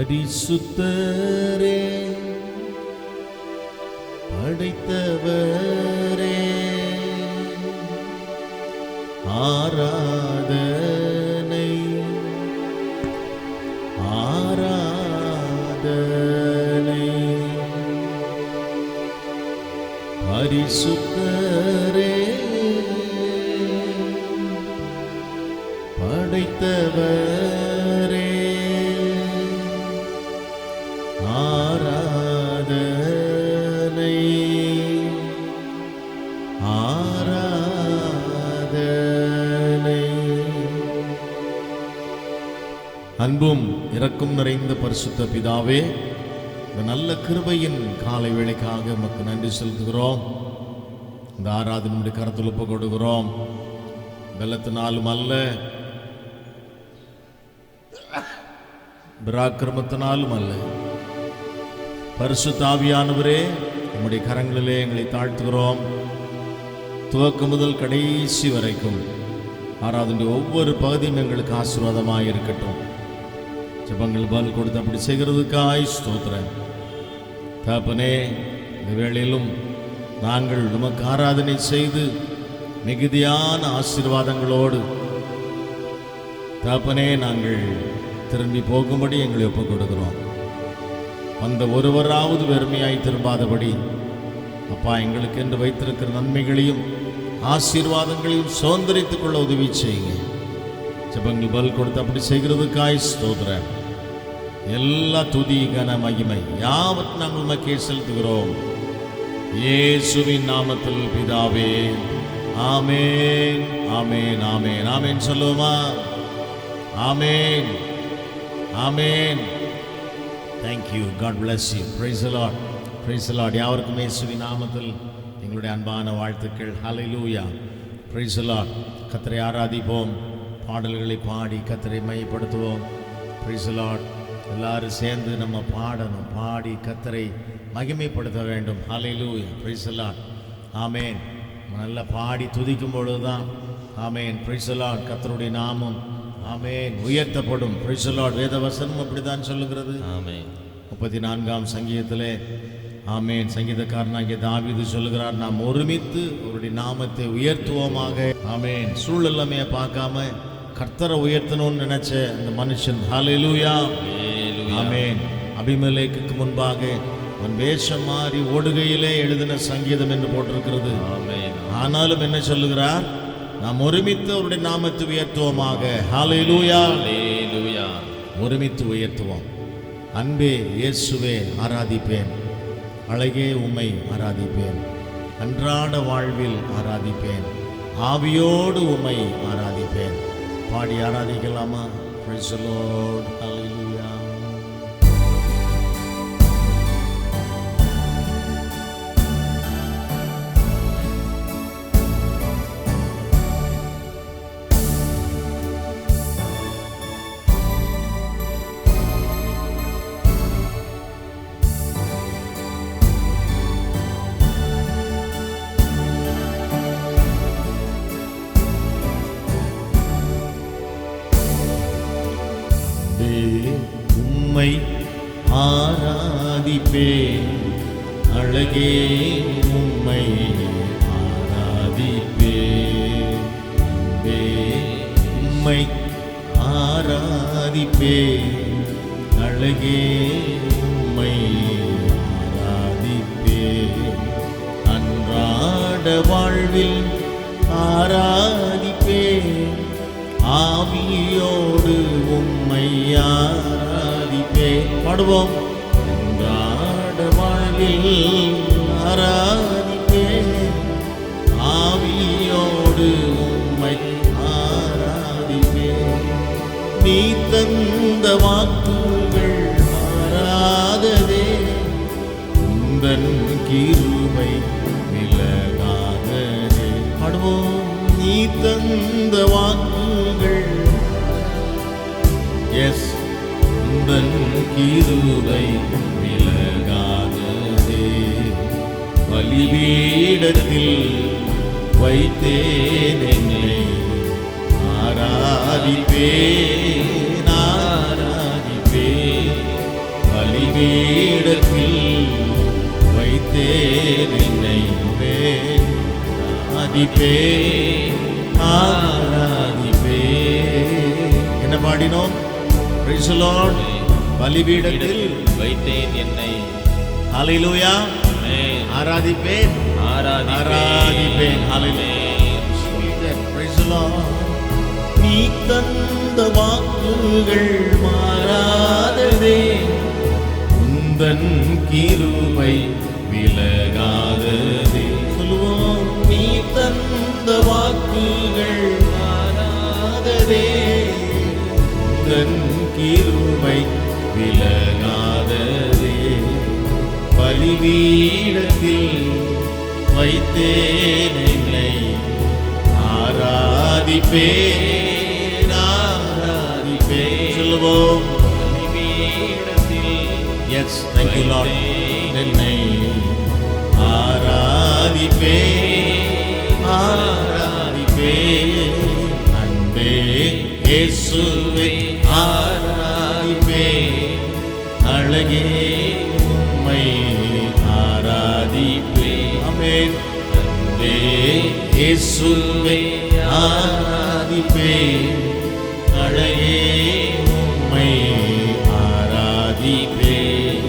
பரிசுத்தரே படைத்தவரே ஆராதனை ஆராதனை பரிசுத்தரே படைத்தவரே ஆராதனை ஆராதனை. அன்பும் இரக்கம் நிறைந்த பரிசுத்த பிதாவே, இந்த நல்ல கிருபையின் காலை வேளைக்காக உமக்கு நன்றி செலுத்துகிறோம். இந்த ஆராதனுடைய கரத்தில் ஒப்பு கொடுக்கிறோம். பலத்தினாலும் அல்ல, பராக்கிரமத்தினாலும் அல்ல, பரிசுத்த ஆவியானவரே நம்முடைய கரங்களிலே எங்களை தாழ்த்துகிறோம். துவக்கம் முதல் கடைசி வரைக்கும் ஆராதனுடைய ஒவ்வொரு பகுதியும் எங்களுக்கு ஆசீர்வாதமாக இருக்கட்டும். ஜெபங்கள் பதில் கொடுத்து அப்படி செய்கிறதுக்காய் ஸ்தோத்திரம். தகப்பனே, இந்த வேளையிலும் நாங்கள் உமக்கு ஆராதனை செய்து மிகுதியான ஆசீர்வாதங்களோடு தகப்பனே நாங்கள் திரும்பி போகும்படி எங்களை ஒப்புக் கொடுக்கிறோம். அந்த ஒருவராவது வெறுமையாய் திரும்பாதபடி அப்பா எங்களுக்கு என்று வைத்திருக்கிற நன்மைகளையும் ஆசீர்வாதங்களையும் சுதந்திரித்துக் கொள்ள உதவி செய்யுங்க. ஜெபங்கள் பதில் கொடுத்து அப்படி செய்கிறதுக்காய் ஸ்தோத்திரம். எல்லா துதி கன மகிமை யாவற்றையும் நாங்கள் உமக்கே செலுத்துகிறோம். இயேசுவின் நாமத்தில் பிதாவே, ஆமென் ஆமென் ஆமென் ஆமென் சொல்லுவோமா? ஆமென் ஆமென். Thank you. God bless you. Praise the Lord. Praise the Lord. யாவருக்கும் இயேசுவின் நாமத்தில் எங்களுடைய அன்பான வாழ்த்துக்கள். Hallelujah. Praise the Lord. கர்த்தரை ஆராதிப்போம், பாடல்களை பாடி கர்த்தரை மையப்படுத்துவோம். Praise the Lord. எல்லாரும் சேர்ந்து நம்ம பாடணும், பாடி கர்த்தரை மகிமைப்படுத்த வேண்டும். Hallelujah. Praise the Lord. ஆமென். நல்லா பாடி துதிக்கும் பொழுதுதான் ஆமென் Praise the Lord கர்த்தருடைய நாமம் ஆமென் உயர்த்தப்படும். Praise the Lord. வேத வசனம் அப்படித்தான் சொல்லுகிறது. ஆமென். 34ஆம் சங்கீதத்திலே ஆமென் சங்கீதக்காரனாகிய தாவீது சொல்லுகிறார், நாம் ஒருமித்து அவருடைய நாமத்தை உயர்த்துவோமாக. ஆமென். சூழலமே பார்க்காம கர்த்தரை உயர்த்தணும்னு நினைச்ச அந்த மனுஷன் ஹல்லேலூயா ஆமென் அபிமெலேக்குக்கு முன்பாக அவன் வேஷம் மாறி ஓடுகையிலே எழுதின சங்கீதம் என்று போட்டிருக்கிறது. ஆமென். ஆனாலும் என்ன சொல்லுகிறார்? நாம் ஒருமித்து அவருடைய நாமத்தை உயர்த்துவோமாக. ஹல்லேலூயா ஹல்லேலூயா. ஒருமித்து உயர்த்துவோம். அன்பே இயேசுவே ஆராதிப்பேன், அழகே உம்மை ஆராதிப்பேன், அன்றாட வாழ்வில் ஆராதிப்பேன், ஆவியோடு உம்மை ஆராதிப்பேன். பாடி ஆராதிக்கலாமா? Praise the Lord. Hallelujah. உம்மை ஆராதிப்பேன், அழகே உம்மை ஆராதிப்பேன், உம்மை ஆராதிப்பேன், அழகே உம்மை ஆராதிப்பேன், அன்றாட வாழ்வில் ஆராதிப்பேன், ஆவியோடு உம்மை ஆராதிப்பேன். பாடுவோம். அன்றாட வாழ்வில் ஆராதிப்பேன், ஆவியோடு உம்மை ஆராதிப்பேன். நீ தந்த வாக்குகள் மாறாததே, உந்தன் கிருபை விலகாததே. பாடுவோம். நீ தந்த வாக்குகள் எஸ் உந்தன் கிருபை விலகாததே. பலிபீடத்தில் வைத்தேன் என்னை ஆராதிப்பேன், ஆராதிப்பேன், பலிபீடத்தில் வைத்தேன் என்னை ஆராதிப்பே. என்ன பாடினோம்? Praise the Lord. பலிபீடத்தில் வைத்தேன் என்னை. ஹல்லேலூயா. ஆராதிப்பேன் ஆராதிப்பேன். Praise the Lord. நீ தந்த வாக்குகள் மாறாததே, உந்தன் கிருபை விலகாததே. சொல்லுவோம். நீ தந்த வாக்குகள் மாறாததே, உந்தன் கிருபை விலகாததே. பலிபீடத்தில் வைத்தேன் என்னை ஆராதிப்பேன் சொல்லுவோம். Yes, thank you Lord. என்னை ஆராதிப்பேன் அன்பே இயேசுவே ஆராதிப்பேன், அழகே உம்மை ஆராதிப்பேன். ஆமென். அன்பே இயேசுவே ஆராதிப்பேன், அழகே உம்மை ஆராதிப்பேன்.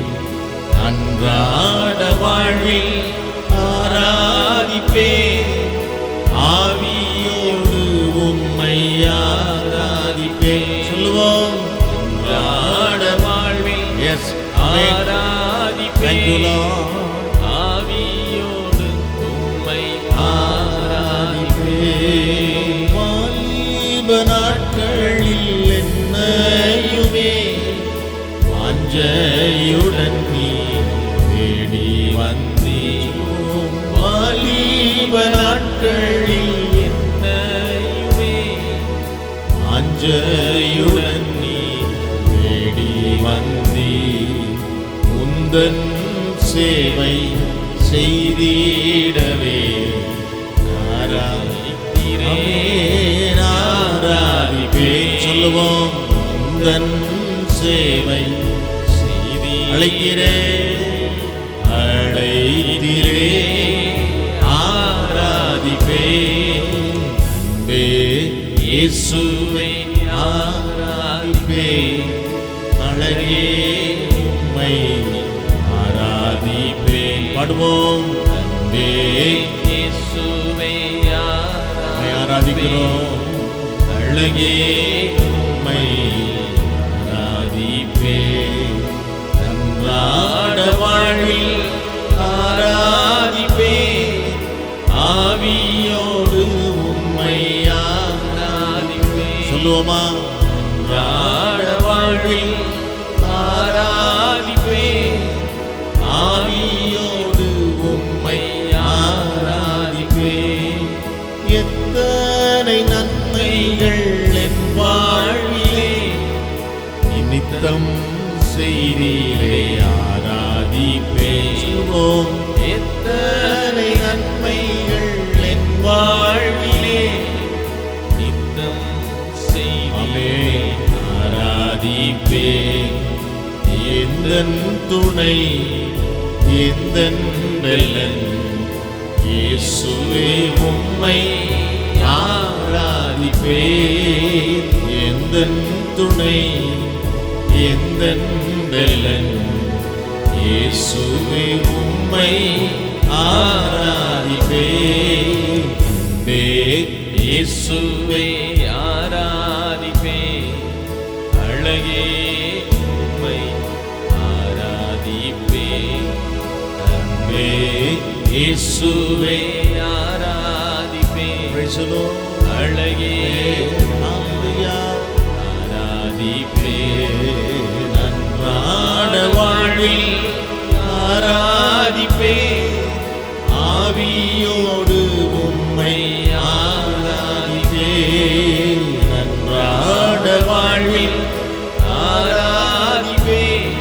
அன்றாட வாழ்வில் ஆராதிப்பேன், ஆவியோடு உம்மை ஆராதிப்பேன். சொல்லுவோம். அன்றாட வாழ்வில் எஸ் ஆராதிப்பேன், ஆவியோடு உம்மை ஆராதிப்பேன். வாலிப நாட்களில் என்னையுமே வாஞ்சையுடன் நீ தேடி வந்தீரும். வாலிப நாட்களில் என்னையுமே வாஞ்சையுடன் நீ தேடி வந்தீர். உந்தன் சேவை செய்திடவே ஆராதிப்பேன். சொல்லுவோம். உந்தன் சேவை அழைக்கிறே ஆராதிப்பேன். அன்பே இயேசுவே ஆராதிப்பேன், அழகே உம்மை ஆராதிப்பேன். பாடுவோம். அன்பே இயேசுவே ஆராதிக்கிறோம், அழகே உம்மை ஆராதிப்பேன். அன்றாட வாழ்வில் ஆராதிப்பேன், ஆவியோடு உம்மை ஆராதிப்பேன். சொல்லுவோமா? அன்றாட வாழ்வில் ஆராதிப்பேன், ஆவியோடு உம்மை ஆராதிப்பேன். எத்தனை நன்மைகள் என் வாழ்விலே நித்தம் செய்திலே ஆராதிப்பேன். எத்தனை நன்மைகள் என் வாழ்விலே நித்தம் செய்திலே ஆராதிப்பேன். எந்தன் துணை எந்தன் பெலன் இயேசுவே உம்மை ஆராதிப்பேன். எந்தன் துணை எந்தன் பெலன் இயேசுவே உம்மை ஆராதிப்பேன். அன்பே இயேசுவே ஆராதிப்பேன், அழகே உம்மை ஆராதிப்பேன். அன்பே இயேசுவே ஆராதிப்பேன், அழகே ஆராதிப்பேன். அன்றாட வாழ்வில் ஆராதிப்பேன், ஆவியோடு உம்மை ஆராதிப்பேன். அன்றாட வாழ்வில் ஆராதிப்பேன்,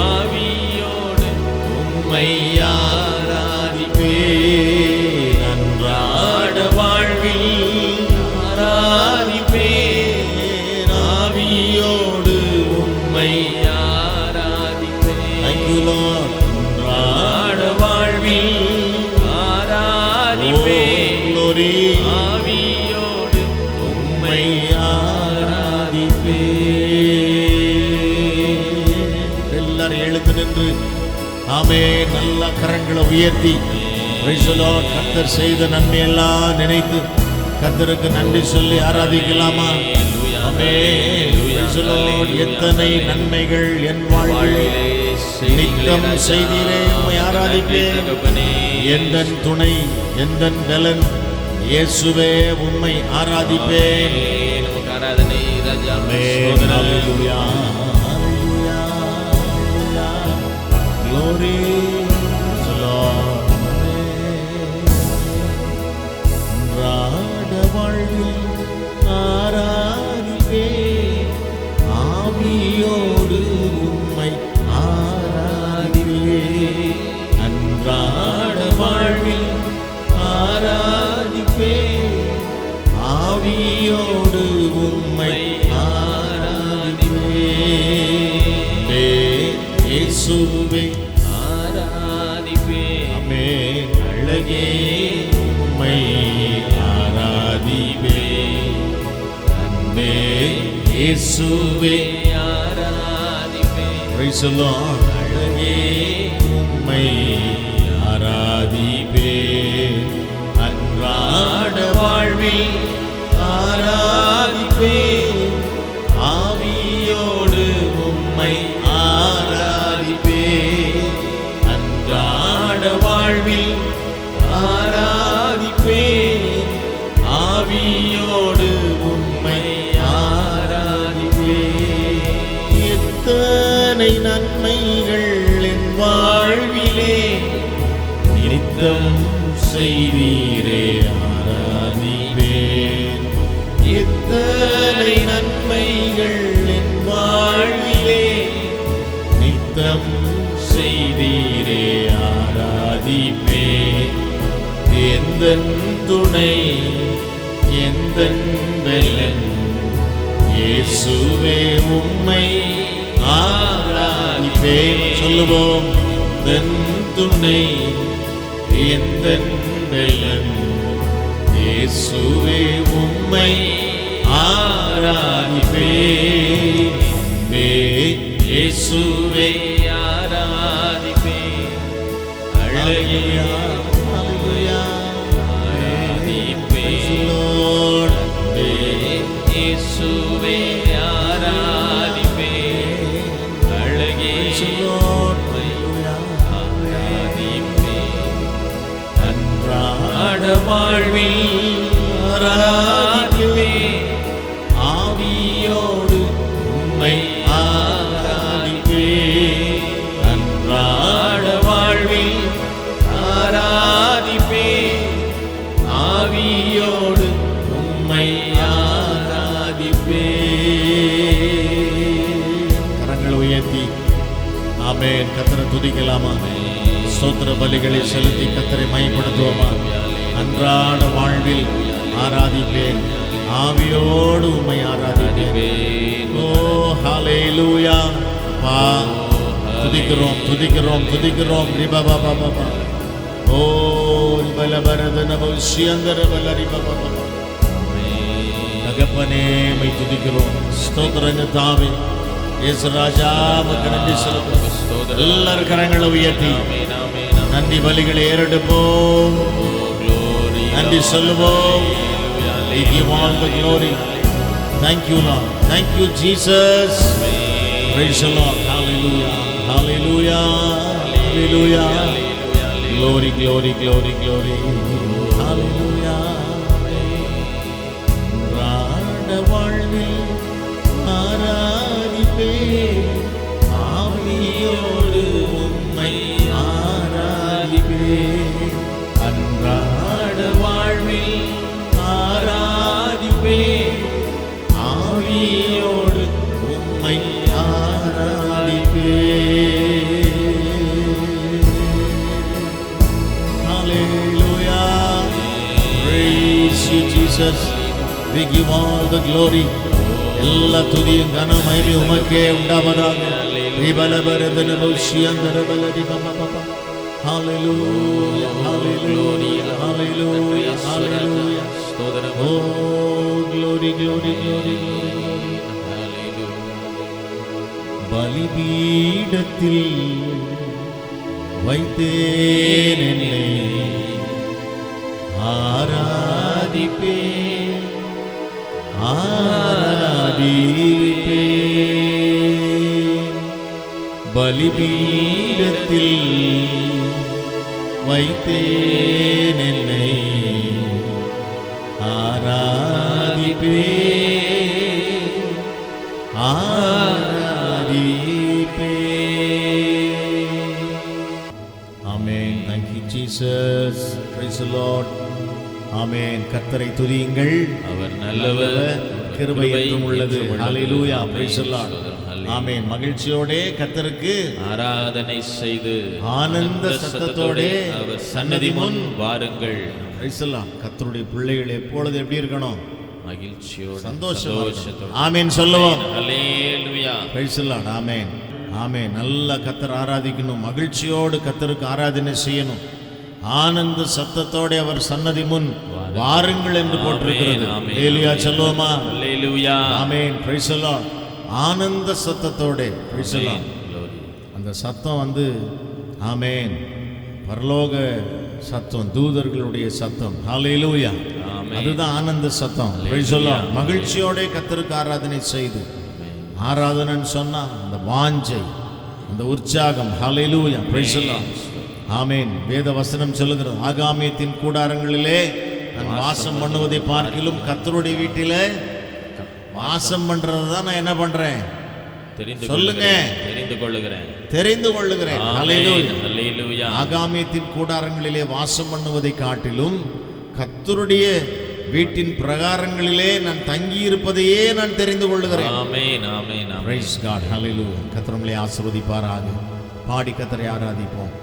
ஆவியோடு உம்மை ஆராதிப்பேன். அன்றாட வாழ்வில் ஆராதிப்பேன், ஆவியோடு உம்மை ஆராதிப்பேன். ஆமே. நல்ல கரங்களை உயர்த்தி Praise the Lord. கர்த்தர் செய்த நன்மையெல்லாம் நினைத்து கர்த்தருக்கு நன்றி சொல்லி ஆராதிக்கலாமா? ஆமே. Praise the Lord. எத்தனை நன்மைகள் என் வாழ்விலே நித்தம் செய்தீரே, உம்மை ஆராதிப்பேன். எந்தன் துணை, எந்தன் பலன் இயேசுவே, உம்மை ஆராதிப்பேன். Hallelujah, hallelujah, glory to the Lord. அன்றாட வாழ்வில் ஆராதிப்பேன், ஆவியோடு உம்மை ஆராதிப்பேன். அன்றாட வாழ்வில் ஆராதிப்பேன், ஆவியோடு உம்மை ஆராதிப்பேன். இயேசுவே ஆராதிப்பேன். ஆமென். அழகே உம்மை ஆராதிப்பேன். அன்பே இயேசுவே ஆராதிப்பேன். Praise the Lord. அழகே உம்மை ஆராதிப்பேன். அன்றாட வாழ்வில் ஆராதிப்பேன், ஆவியோடு உம்மை ஆராதிப்பேன். அன்றாட வாழ்வில் ஆராதிப்பேன், ஆவியோடு உம்மை ஆராதிப்பேன். எத்தனை நன்மைகள் என் வாழ்விலே நித்தம் செய்தீரே, ஆராதிப்பேன். எத்தனை நன்மைகள் என் வாழ்விலே நித்தம் செய்தீரே, ஆராதிப்பேன். எந்தன் துணை, எந்தன் பலன் இயேசுவே, உம்மை ஆராதிப்பேன். சொல்லுவோம். எந்தன் துணை, எந்தன் பலன் இயேசுவே, உம்மை ஆராதிப்பேன். இயேசுவே ஆராதிப்பேன். அழகியா இயேசுவே ஆராதிப்பேன். அழகே அன்றாட வாழ்வில் ஆராதிப்பேன், ஆவியோடு உம்மை ஆராதிப்பேன். அன்றாட வாழ்வில் ஆராதிப்பேன், ஆவியோடு உம்மை ஆராதிப்பேன். கரங்களை உயர்த்தி ஆமென். கர்த்தரை துதிக்கலாமா? ஸ்தோத்திர பலிகளை செலுத்தி கர்த்தரை மையப்படுத்துவோமா? அன்றாட வாழ்வில் ஆராதிப்பேன், ஆவியோடு உம்மை ஆராதிப்பேன். ஓ ஹல்லேலூயா. அப்பா துதிக்கிறோம், துதிக்கிறோம், துதிக்கிறோம். ரிபபபபப ஓ பலபரதன பௌஷ்யந்தர பலரிபபப. தகப்பனே மை துதிக்கிறோம். ஸ்தோத்திரங்க தாவே. இயேசு ராஜா உமக்கு நன்றி செலுத்துகிறோம். எல்லாரும் கரங்களை உயர்த்தி நன்றி பலிகளை ஏறெடுப்போம், நன்றி சொல்லுவோம். We give all the glory. Thank you, Lord. Thank you, Jesus. Praise the Lord. Hallelujah. Hallelujah. Hallelujah. Glory, glory, glory, glory. Hallelujah. ராட வாழ்வில் ஆராதிப்பேன், ஆவியோடு உம்மை ஆராதிப்பேன். அன்றாட வாழ்வில் ஆராதிப்பேன், ஆவியோடு உம்மை ஆராதிப்பேன். Hallelujah. Praise you, Jesus. We give all the glory. எல்லா துதியும் கன மகிமை உமக்கே உண்டாவதாக. ரிபலபரதன பௌஷ்யந்தர பலரி பபபப. Hallelujah, hallelujah, hallelujah, hallelujah. Oh, glory, glory, glory, glory. பலிபீடத்தில் வைத்தேன் என்னை ஆராதிப்பேன் ஆராதிப்பேன் பலிபீடத்தில் வைத்தேன் என்னை ஆராதிப்பேன் ஆராதிப்பேன். ஆமென். Thank you Jesus. Praise the Lord. ஆமென். கர்த்தரை துதியுங்கள், அவர் நல்லவர், கிருபை என்றும் உள்ளது. ஹல்லேலூயா. Praise the Lord. ஆமென். மகிழ்ச்சியோடே கர்த்தருக்கு ஆராதனை செய்து ஆனந்த சத்தத்தோடே அவர் சன்னதி முன் வாருங்கள். Praise the Lord. கர்த்தருடைய பிள்ளைகள் எப்பொழுது எப்படி இருக்கணும்? மகிழ்ச்சியோடு சந்தோஷத்தோடு. ஆமென் சொல்லுவோம். ஹல்லேலூயா. Praise the Lord. ஆமென். ஆமென். நல்ல கர்த்தர் ஆராதிக்கணும், மகிழ்ச்சியோடு கர்த்தருக்கு ஆராதனை செய்யணும். ஆனந்த சத்தத்தோட அவர் சன்னதி முன் வாருங்கள் என்று போட்டிருக்கிறது. ஹல்லேலூயா சொல்லுவோமா? ஹல்லேலூயா. ஆமென். Praise the Lord. ஆனந்த சத்தத்தோட Praise the Lord. அந்த சத்தம் ஆமென், பரலோக சத்தம், தூதர்களுடைய சத்தம். ஹல்லேலூயா. அதுதான் ஆனந்த சத்தம். Praise the Lord. மகிழ்ச்சியோட கர்த்தருக்கு ஆராதனை செய்து, ஆராதனைன்னு சொன்னா அந்த வாஞ்சை, அந்த உற்சாகம். ஹல்லேலூயா. Praise the Lord. ஆமென். வேத வசனம் சொல்லுகிறது, ஆகாமியத்தின் கூடாரங்களிலே நான் வாசம் பண்ணுவதை பார்க்கிலும் கர்த்தருடைய வீட்டிலே வாசம் பண்றது தான் நான் என்ன பண்றேன்? சொல்லுங்க. தெரிந்து கொள்ளுகிறேன். ஹல்லேலூயா. ஆகாமியத்தின் கூடாரங்களிலே வாசம் பண்ணுவதை காட்டிலும் கர்த்தருடைய வீட்டின் பிரகாரங்களிலே நான் தங்கி இருப்பதையே நான் தெரிந்து கொள்ளுகிறேன். ஆமென். ஆமென். Praise God. Hallelujah. கர்த்தர் நம்மை ஆசீர்வதிப்பாராக. பாடி கர்த்தரை ஆராதிப்போம்.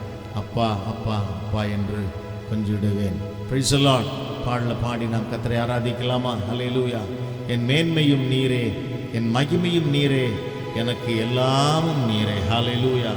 அப்பா அப்பா அப்பா என்று கொஞ்சிடுவேன். Praise the Lord. பாடி நாம் கர்த்தரை ஆராதிக்கலாமா? ஹல்லேலூயா. என் மேன்மையும் நீரே, என் மகிமையும் நீரே, எனக்கு எல்லாமும் நீரே. ஹல்லேலூயா.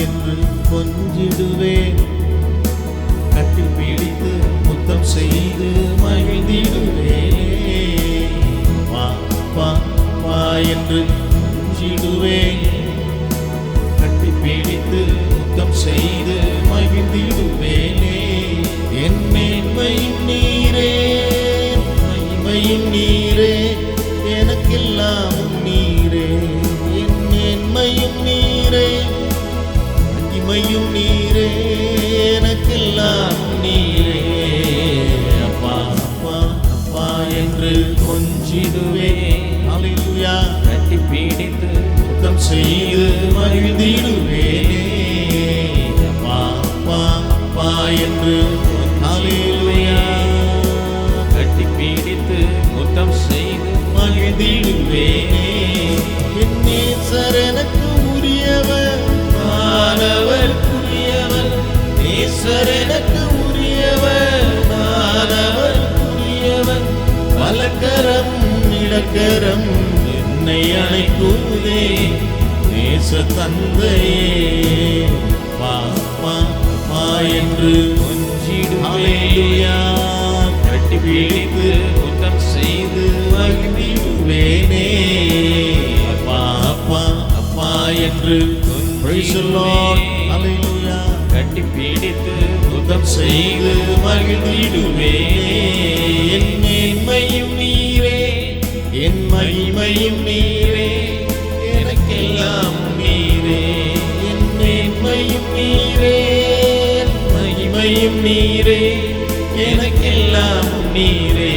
என்று கொஞ்சிடுவேன், கட்டி பிடித்து முத்தம் செய்து மகிழ்ந்திடுவேன். வா வா வா என்று கொஞ்சிடுவேன், கட்டி பிடித்து முத்தம் செய்து மகிழ்ந்திடுவேனே. என் மேன்மையும் நீரே, மகிமையும் நீரே, எனக்கெல்லாம் நீரே. என் மேன்மையும் நீரே, மகிமையும் நீரே, எனக்கெல்லாம் நீரே. அப்பா அப்பா அப்பா என்று கொஞ்சிடுவேன். ஹல்லேலூயா. கட்டி பீடித்து முத்தம் செய்து மகிழ்ந்திடுவேனே. அப்பா அப்பா அப்பா என்று ஹல்லேலூயா. கட்டி பீடித்து முத்தம் செய்து மகிழ்ந்திடுவேனே. என் நேசர் எனக்கு உரியவர், நானவர்க்குரியவர். நேசர் எனக்கு உரியவர், நானவர்க்குரியவர். வலக்கரம் இடக்கரம் என்னை அணைக்குதே, நேச தந்தையே. பா பா பா என்று கொஞ்சிடுவேன். கட்டி பீடித்து முத்தம் செய்து மகிழ்ந்திடுவேனே. அப்பா அப்பா அப்பா என்று Praise the Lord. Hallelujah. கட்டி பீடித்து முத்தம் செய்து மகிழ்ந்திடுவேனே. என் மேன்மையும் நீரே, என் மகிமையும் நீரே, எனக்கெல்லாம் நீரே. என் மேன்மையும் நீரே, என் மகிமையும் நீரே, எனக்கெல்லாம் நீரே.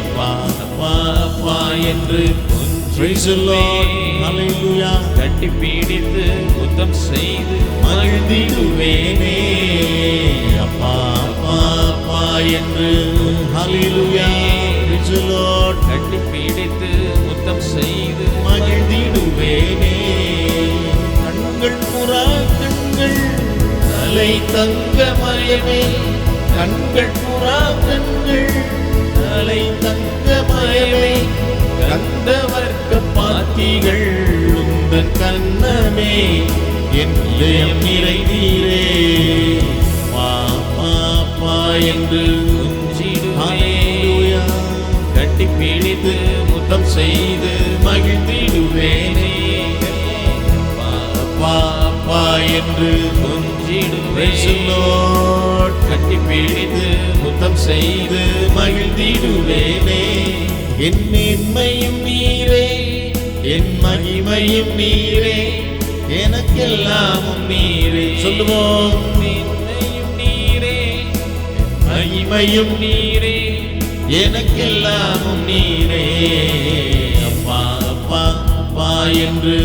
அப்பா அப்பா அப்பா என்று Praise the Lord. Hallelujah. கட்டி பீடித்து முத்தம் செய்து மகிழ்ந்திடுவேனே. அப்பா அப்பா அப்பா என்று Hallelujah. Praise the Lord. கட்டி பீடித்து முத்தம் செய்து மகிழ்ந்திடுவேனே. கண்கள் புறாக்கள் வெள்ளை தங்கமயமே கண்கள் புறா கண்கள், தலை தங்கமயமே கந்தவர்க்க பாத்திகள், உந்தன் கண்ணமே என் இதயம் நிறைந்தீரே. பாப்பா என்று கட்டி பிடித்து முத்தம் செய்து மகிழ்ந்திடுவேனே. பாப்பா என்று கட்டி பிடித்து முத்தம் செய்து மகிழ்ந்திடுவேனே. என் மேன்மையும் நீரே, என் மகிமையும் நீரே, எனக்கெல்லாமும் நீரே. சொல்லுவோம். மேன்மையும் நீரே, மகிமையும் நீரே, எனக்கெல்லாமும் நீரே. அப்பா அப்பா அப்பா என்று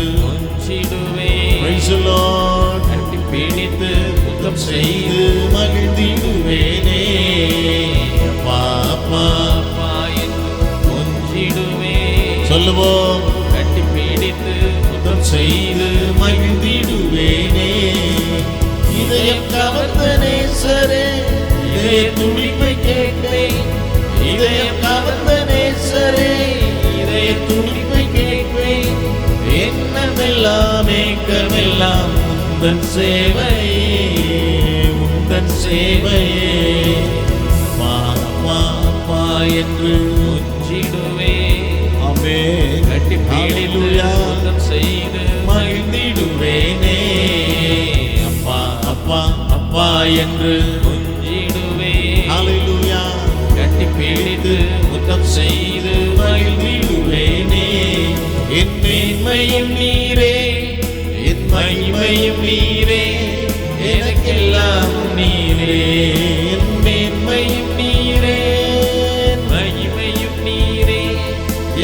கட்டி பிடித்து முத்தம் செய்து மகிழ்ந்திடுவேனே. அப்பா அப்பா அப்பா என்று சொல்லுவோம். கட்டி பிடித்து முத்தம் செய்து மகிழ்ந்திடுவேனே. இதயம் கவர்ந்த நேசரே, இதய துடிப்பை கேட்கிறேன். இதயம் கவர்ந்த நேசரே, இதய துடிப்பை கேட்கிறேன். எண்ணமெல்லாம் ஏக்கமெல்லாம் உந்தன் சேவையே, உந்தன் சேவையே. பாப்பா என்று கட்டி பிடித்து செய்து மகிழ்ந்திடுவேனே. அப்பா அப்பா அப்பா என்று ஹல்லேலூயா கட்டி பிடித்து முத்தம் செய்து மகிழ்ந்திடுவேனே. என் மேன்மையும் நீரே, என் மகிமையும் நீரே, எனக்கெல்லாம் நீரே. என் மேன்மையும் நீரே, என் மகிமையும் நீரே,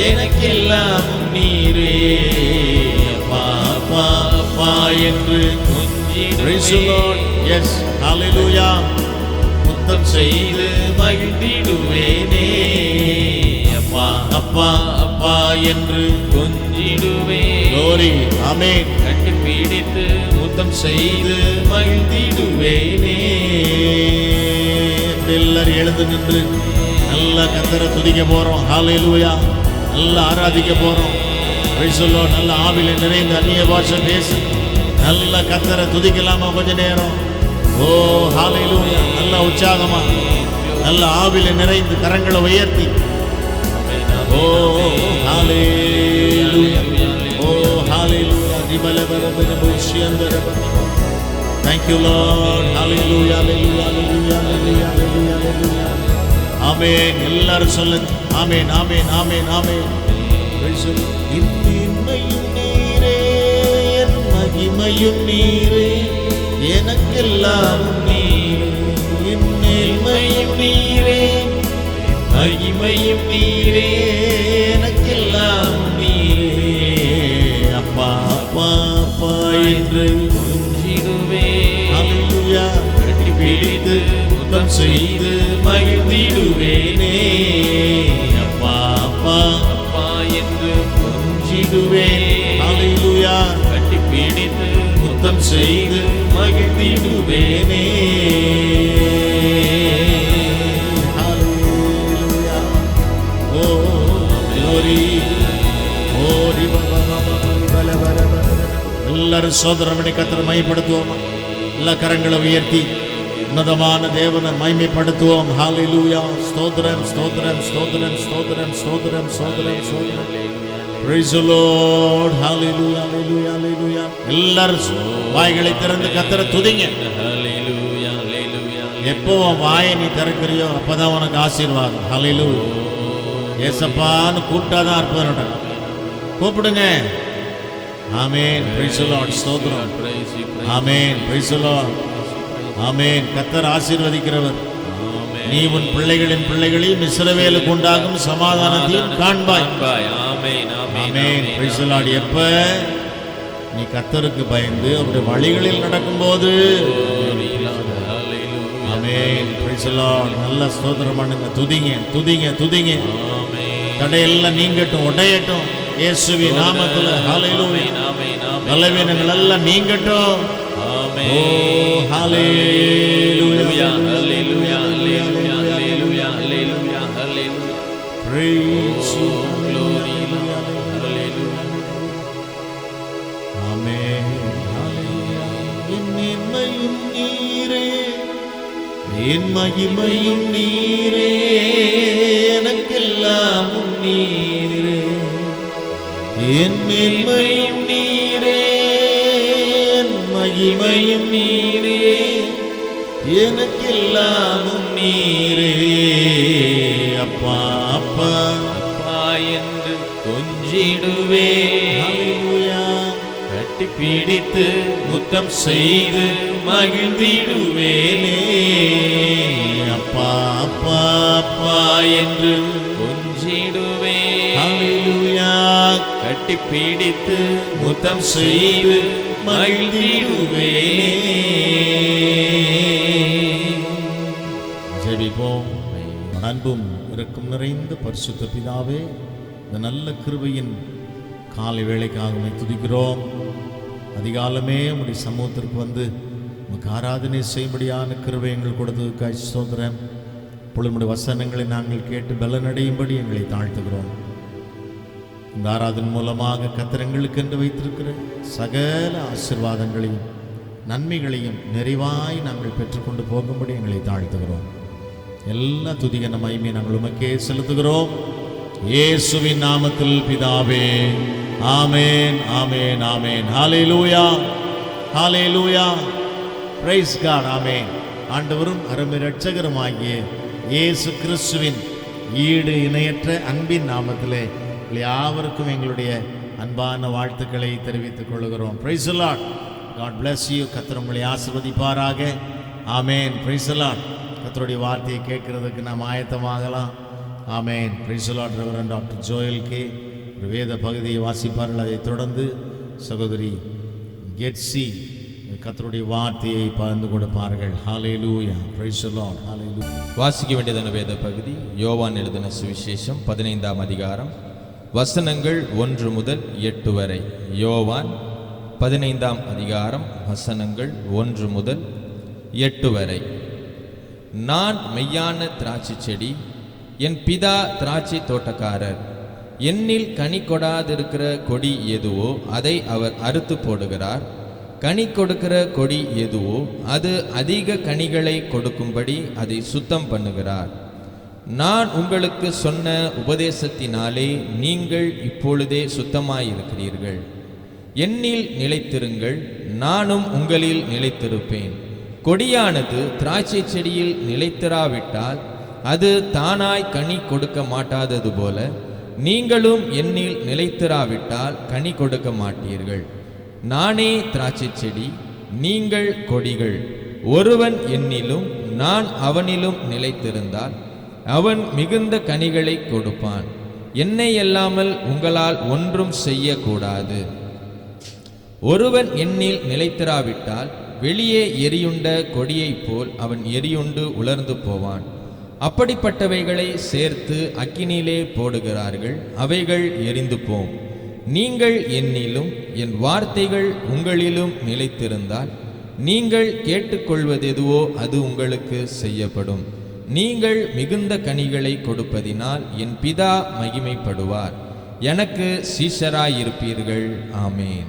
எனக்கெல்லாம் நீரே. பாப்பா அப்பா என்று எஸ் ஹல்லேலூயா முத்தம் செய்து மகிழ்ந்திடுவேனே. அப்பா அப்பா அப்பா என்று கொஞ்சிடுவேன். ஆமென். கட்டி பிடித்து முத்தம் செய்து மகிழ்ந்திடுவேனே. எல்லாரும் எழுந்து நின்று நல்ல கர்த்தரை துதிக்க போறோம். ஹல்லேலூயா. நல்ல ஆராதிக்க போறோம். நல்ல ஆவில நிறைந்த அந்நிய பாஷை பேசி நல்ல கர்த்தரை துதிக்கலாமா கொஞ்ச நேரம்? ஓ ஹல்லேலூயா. நல்ல உற்சாகமா நல்ல ஆவில நிறைந்து கரங்களை உயர்த்தி ஓ ஹல்லேலூயா, ஓ ஹல்லேலூயா. Thank you Lord. Hallelujah, hallelujah, hallelujah, hallelujah, hallelujah. ஆமென். எல்லாரும் சொல்லுங்க. ஆமென், ஆமென், ஆமென், ஆமென். இன்மையும் நீரே, என் மகிமையும் நீரே, எனக்கெல்லாம் நீரே. என் மேன்மையும் நீரே, மகிமையும் நீரே, எனக்கெல்லாம் நீரே. அப்பா அப்பா அப்பா என்று ஹல்லேலூயா கட்டி பிடித்து முத்தம் செய்து மகிழ்ந்திடுவேனே. அப்பா அப்பா அப்பா என்று கொஞ்சிடுவேன். ஹல்லேலூயா கட்டி பிடித்து முத்தம் செய்து மகிழ்ந்திடுவேனே. ஹல்லேலூயா. ஓ glory, ஓ எல்லாரும் சோதரமணி கர்த்தரை மகிமைப்படுத்துவோம். எல்லா கரங்களை உயர்த்தி உன்னதமான தேவனை மகிமைப்படுத்துவோம். ஹல்லேலூயா. ஸ்தோத்திரம், ஸ்தோத்திரம், ஸ்தோத்திரம், ஸ்தோத்திரம், ஸ்தோத்திரம், ஸ்தோத்திரம், ஸ்தோத்திரம். Praise the Lord. Hallelujah, hallelujah, hallelujah. எல்லாரும் வாய்களை திறந்து கர்த்தரை துதிங்க. ஹல்லேலூயா, ஹல்லேலூயா. எப்போ வாயை நீ திறக்கறியோ அப்பதான் உனக்கு ஆசீர்வாதம். ஹல்லேலூயா. ஏசப்பான்னு கூப்பிட்டாதான் அற்புதம் நடக்கும். கூப்பிடுங்க. ஆமென். Praise the Lord. ஸ்தோத்திரம். ஆமென். Praise the Lord. ஆமென். கர்த்தர் ஆசீர்வதிக்கிறவர். நீ உன் பிள்ளைகளின் பிள்ளைகளையும் இஸ்ரவேலுக்கு உண்டாகும் சமாதானத்தையும் காண்பாய். ஆமென், ஆமென். Praise the Lord. எப்ப நீ கர்த்தருக்கு பயந்து அவருடைய வழிகளில் நடக்கும்போது ஆமென். Praise the Lord. நல்ல ஸ்தோத்திரம் பண்ணுங்க. துதிங்க, துதிங்க, துதிங்க. தடையெல்லாம் நீங்கட்டும், உடையட்டும் இயேசுவின் நாமத்தில். ஹல்லேலூயா. பலவீனங்கள் எல்லாம் நீங்கட்டும். ஓ Hallelujah, hallelujah, hallelujah, hallelujah, hallelujah, hallelujah. Praise you. Oh, glory, hallelujah. ஆமென். என் மேன்மையும் நீரே, என் மகிமையும் நீரே, எனக்கெல்லாமும் நீரே. என் மேன்மையும் நீரே, என் மகிமையும் நீரே, எனக்கெல்லாமும் நீரே. அப்பா அப்பா அப்பா என்று கொஞ்சிடுவே, கட்டி பிடித்து முத்தம் செய்து மகிழ்ந்திடுவேனே. அப்பா அப்பா அப்பா என்று கொஞ்சிடுவே, கட்டி பிடித்து முத்தம் செய்து மகிழ்ந்திடுவேனே. ஜெபிப்போம். அன்பும் இரக்கம் நிறைந்த பரிசுத்த பிதாவே, இந்த நல்ல கிருபையின் காலை வேளைக்காக உம்மை துதிக்கிறோம். அதிகாலமே உம்முடைய சமூகத்திற்கு வந்து உமக்கு ஆராதனை செய்யும்படியான கிருபை எங்கள் கொடுத்ததுக்காய் ஸ்தோத்திரம். இப்பொழுது உம்முடைய வசனங்களை நாங்கள் கேட்டு பலனடையும்படி எங்களை தாழ்த்துகிறோம். இந்த ஆராதனை மூலமாக கர்த்தர் என்று வைத்திருக்கிற சகல ஆசீர்வாதங்களையும் நன்மைகளையும் நிறைவாய் நாங்கள் பெற்றுக்கொண்டு போகும்படி எங்களை தாழ்த்துகிறோம். எல்லா துதிகன மகிமையை நாங்கள் உமக்கே செலுத்துகிறோம். இயேசுவின் நாமத்தில் பிதாவே, ஆமென், ஆமென், ஆமென். ஹல்லேலூயா, ஹல்லேலூயா. Price God. ஆமென். ஆண்டவரும் அருமை இரட்சகருமாகிய இயேசு கிறிஸ்துவின் ஈடு இணையற்ற அன்பின் நாமத்திலே யாவருக்கும் எங்களுடைய அன்பான வாழ்த்துக்களை தெரிவித்துக் கொள்கிறோம். Praise the Lord. God bless you. கர்த்தர் உங்களை ஆசீர்வதிப்பாராக. ஆமென். Praise the Lord. கர்த்தருடைய வார்த்தையை கேட்கிறதுக்கு நாம் ஆயத்தமாகலாம். ஆமென். Praise the Lord. Reverend doctor Joel K ஒரு வேத பகுதியை வாசிப்பார்கள். அதைத் தொடர்ந்து சகோதரி கெட்சி கர்த்தருடைய வார்த்தையை பகிர்ந்து கொடுப்பார்கள். ஹல்லேலூயா. Praise the Lord. ஹல்லேலூயா. வாசிக்க வேண்டியதான வேத பகுதி யோவான் எழுதின சுவிசேஷம் 15ஆம் அதிகாரம் வசனங்கள் 1 முதல் 8 வரை. யோவான் 15ஆம் அதிகாரம் வசனங்கள் 1 முதல் 8 வரை. நான் மெய்யான திராட்சை செடி, என் பிதா திராட்சை தோட்டக்காரர். என்னில் கனி கொடாதிருக்கிற கொடி எதுவோ அதை அவர் அறுத்து போடுகிறார். கனி கொடுக்கிற கொடி எதுவோ அது அதிக கனிகளை கொடுக்கும்படி அதை சுத்தம் பண்ணுகிறார். நான் உங்களுக்கு சொன்ன உபதேசத்தினாலே நீங்கள் இப்பொழுதே சுத்தமாயிருக்கிறீர்கள். என்னில் நிலைத்திருங்கள், நானும் உங்களில் நிலைத்திருப்பேன். கொடியானது திராட்சை செடியில் நிலைத்திராவிட்டால் அது தானாய் கனி கொடுக்க மாட்டாதது போல நீங்களும் என்னில் நிலைத்திராவிட்டால் கனி கொடுக்க மாட்டீர்கள். நானே திராட்சை செடி, நீங்கள் கொடிகள். ஒருவன் என்னிலும் நான் அவனிலும் நிலைத்திருந்தால் அவன் மிகுந்த கனிகளை கொடுப்பான். என்னை அல்லாமல் உங்களால் ஒன்றும் செய்யக்கூடாது. ஒருவன் என்னில் நிலைத்திராவிட்டால் வெளியே எரியுண்ட கொடியைப் போல் அவன் எரியுண்டு உலர்ந்து போவான். அப்படிப்பட்டவைகளை சேர்த்து அக்கினியிலே போடுகிறார்கள், அவைகள் எரிந்து போம். நீங்கள் என்னிலும் என் வார்த்தைகள் உங்களிலும் நிலைத்திருந்தால் நீங்கள் கேட்டுக்கொள்வதெதுவோ அது உங்களுக்கு செய்யப்படும். நீங்கள் மிகுந்த கனிகளை கொடுப்பதினால் என் பிதா மகிமைப்படுவார். எனக்கு சீஷராயிருப்பீர்கள். ஆமேன்.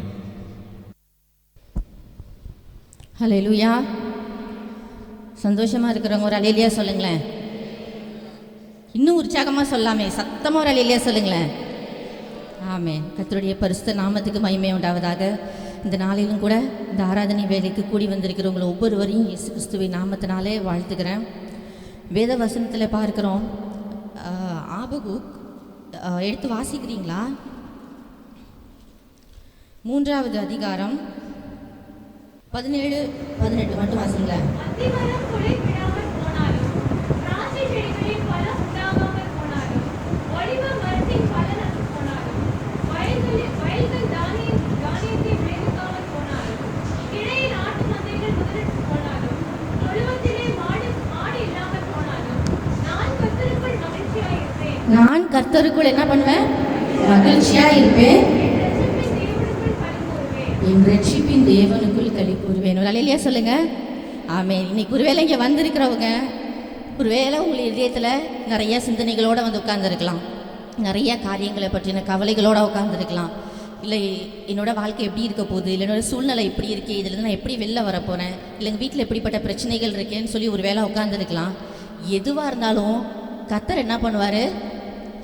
ஹல்லேலூயா. சந்தோஷமாக இருக்கிறவங்க ஒரு அல்லேலூயா சொல்லுங்களேன். இன்னும் உற்சாகமாக சொல்லாமே, சத்தமாக ஒரு அல்லேலூயா சொல்லுங்களேன். ஆமென். கர்த்தருடைய பரிசுத்த நாமத்துக்கு மகிமை உண்டாவதாக. இந்த நாளிலும் கூட இந்த ஆராதனை வேலைக்கு கூடி வந்திருக்கிறவங்களை ஒவ்வொருவரையும் இயேசு கிறிஸ்துவின் நாமத்தினாலே வாழ்த்துக்கிறேன். வேத வசனத்தில் பார்க்குறோம். ஆபகுக் எடுத்து வாசிக்கிறீங்களா? 3வது அதிகாரம் 17-18 மட்டும் வாசிங்களேன். நான் கர்த்தருக்குள் என்ன பண்ணுவேன்? மகிழ்ச்சியா இருப்பேன். என் ரட்சிப்பின் தேவனுக்குள் களி கூறுவேன். ஒரு அல்லேலூயா சொல்லுங்க. ஆமென். இன்னைக்கு ஒருவேளை இங்கே வந்திருக்கிறவங்க ஒருவேளை உங்கள் இதயத்தில் நிறைய சிந்தனைகளோடு வந்து உட்கார்ந்துருக்கலாம், நிறைய காரியங்களை பற்றின கவலைகளோடு உட்கார்ந்துருக்கலாம். இல்லை என்னோட வாழ்க்கை எப்படி இருக்க போகுது, இல்லை என்னோட சூழ்நிலை இப்படி இருக்கே, இதில் நான் எப்படி வெளில வரப்போகிறேன், இல்லை எங்கள் வீட்டில் எப்படிப்பட்ட பிரச்சனைகள் இருக்கேன்னு சொல்லி ஒரு வேளை உட்காந்துருக்கலாம். எதுவாக இருந்தாலும் கர்த்தர் என்ன பண்ணுவார்,